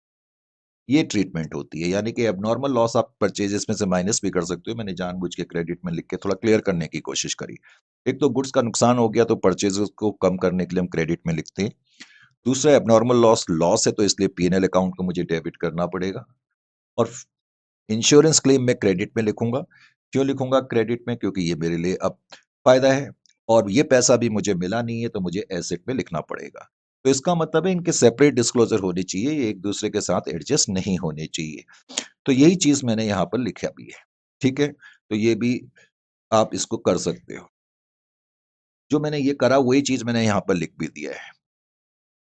ये ट्रीटमेंट होती है, यानी कि एबनॉर्मल लॉस आप परचेजेस में से माइनस भी कर सकते हो। मैंने जानबूझ के क्रेडिट में लिख के थोड़ा क्लियर करने की कोशिश करी। एक तो गुड्स का नुकसान हो गया, तो परचेजेस को कम करने के लिए हम क्रेडिट में लिखते हैं। दूसरा, एबनॉर्मल लॉस लॉस है, तो इसलिए पी&एल अकाउंट को मुझे डेबिट करना पड़ेगा। और इंश्योरेंस क्लेम मैं क्रेडिट में लिखूंगा। क्यों लिखूंगा क्रेडिट में? क्योंकि ये मेरे लिए अब फायदा है, और ये पैसा भी मुझे मिला नहीं है, तो मुझे एसेट में लिखना पड़ेगा। तो इसका मतलब है इनके सेपरेट डिस्क्लोजर होने चाहिए, ये एक दूसरे के साथ एडजस्ट नहीं होने चाहिए। तो यही चीज मैंने यहाँ पर लिखा भी है। ठीक है, तो ये भी आप इसको कर सकते हो। जो मैंने ये करा वही चीज मैंने यहाँ पर लिख भी दिया है।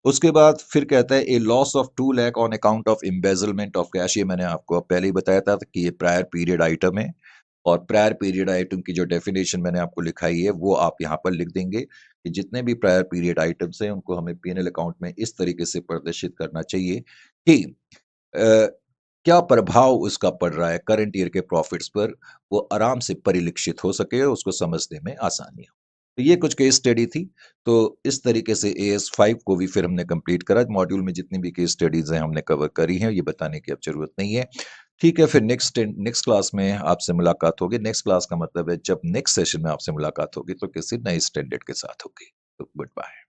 उसके बाद फिर कहता है a loss of 2 lakh on account of embezzlement of cash. ये मैंने आपको पहले ही बताया था कि ये प्रायर पीरियड आइटम है, और प्रायर पीरियड आइटम की जो डेफिनेशन मैंने आपको लिखाई है वो आप यहाँ पर लिख देंगे कि जितने भी प्रायर पीरियड आइटम्स हैं उनको हमें पी&एल अकाउंट में इस तरीके से प्रदर्शित करना चाहिए कि क्या प्रभाव उसका पड़ रहा है करंट ईयर के प्रॉफिट्स पर, वो आराम से परिलक्षित हो सके और उसको समझने में आसानी हो। तो ये कुछ केस स्टडी थी। तो इस तरीके से AS5 को भी फिर हमने कंप्लीट करा। मॉड्यूल में जितनी भी केस स्टडीज हैं हमने कवर करी हैं, ये बताने की अब जरूरत नहीं है। ठीक है, फिर नेक्स्ट क्लास में आपसे मुलाकात होगी। नेक्स्ट क्लास का मतलब है जब नेक्स्ट सेशन में आपसे मुलाकात होगी तो किसी नए स्टैंडर्ड के साथ होगी। तो गुड बाय।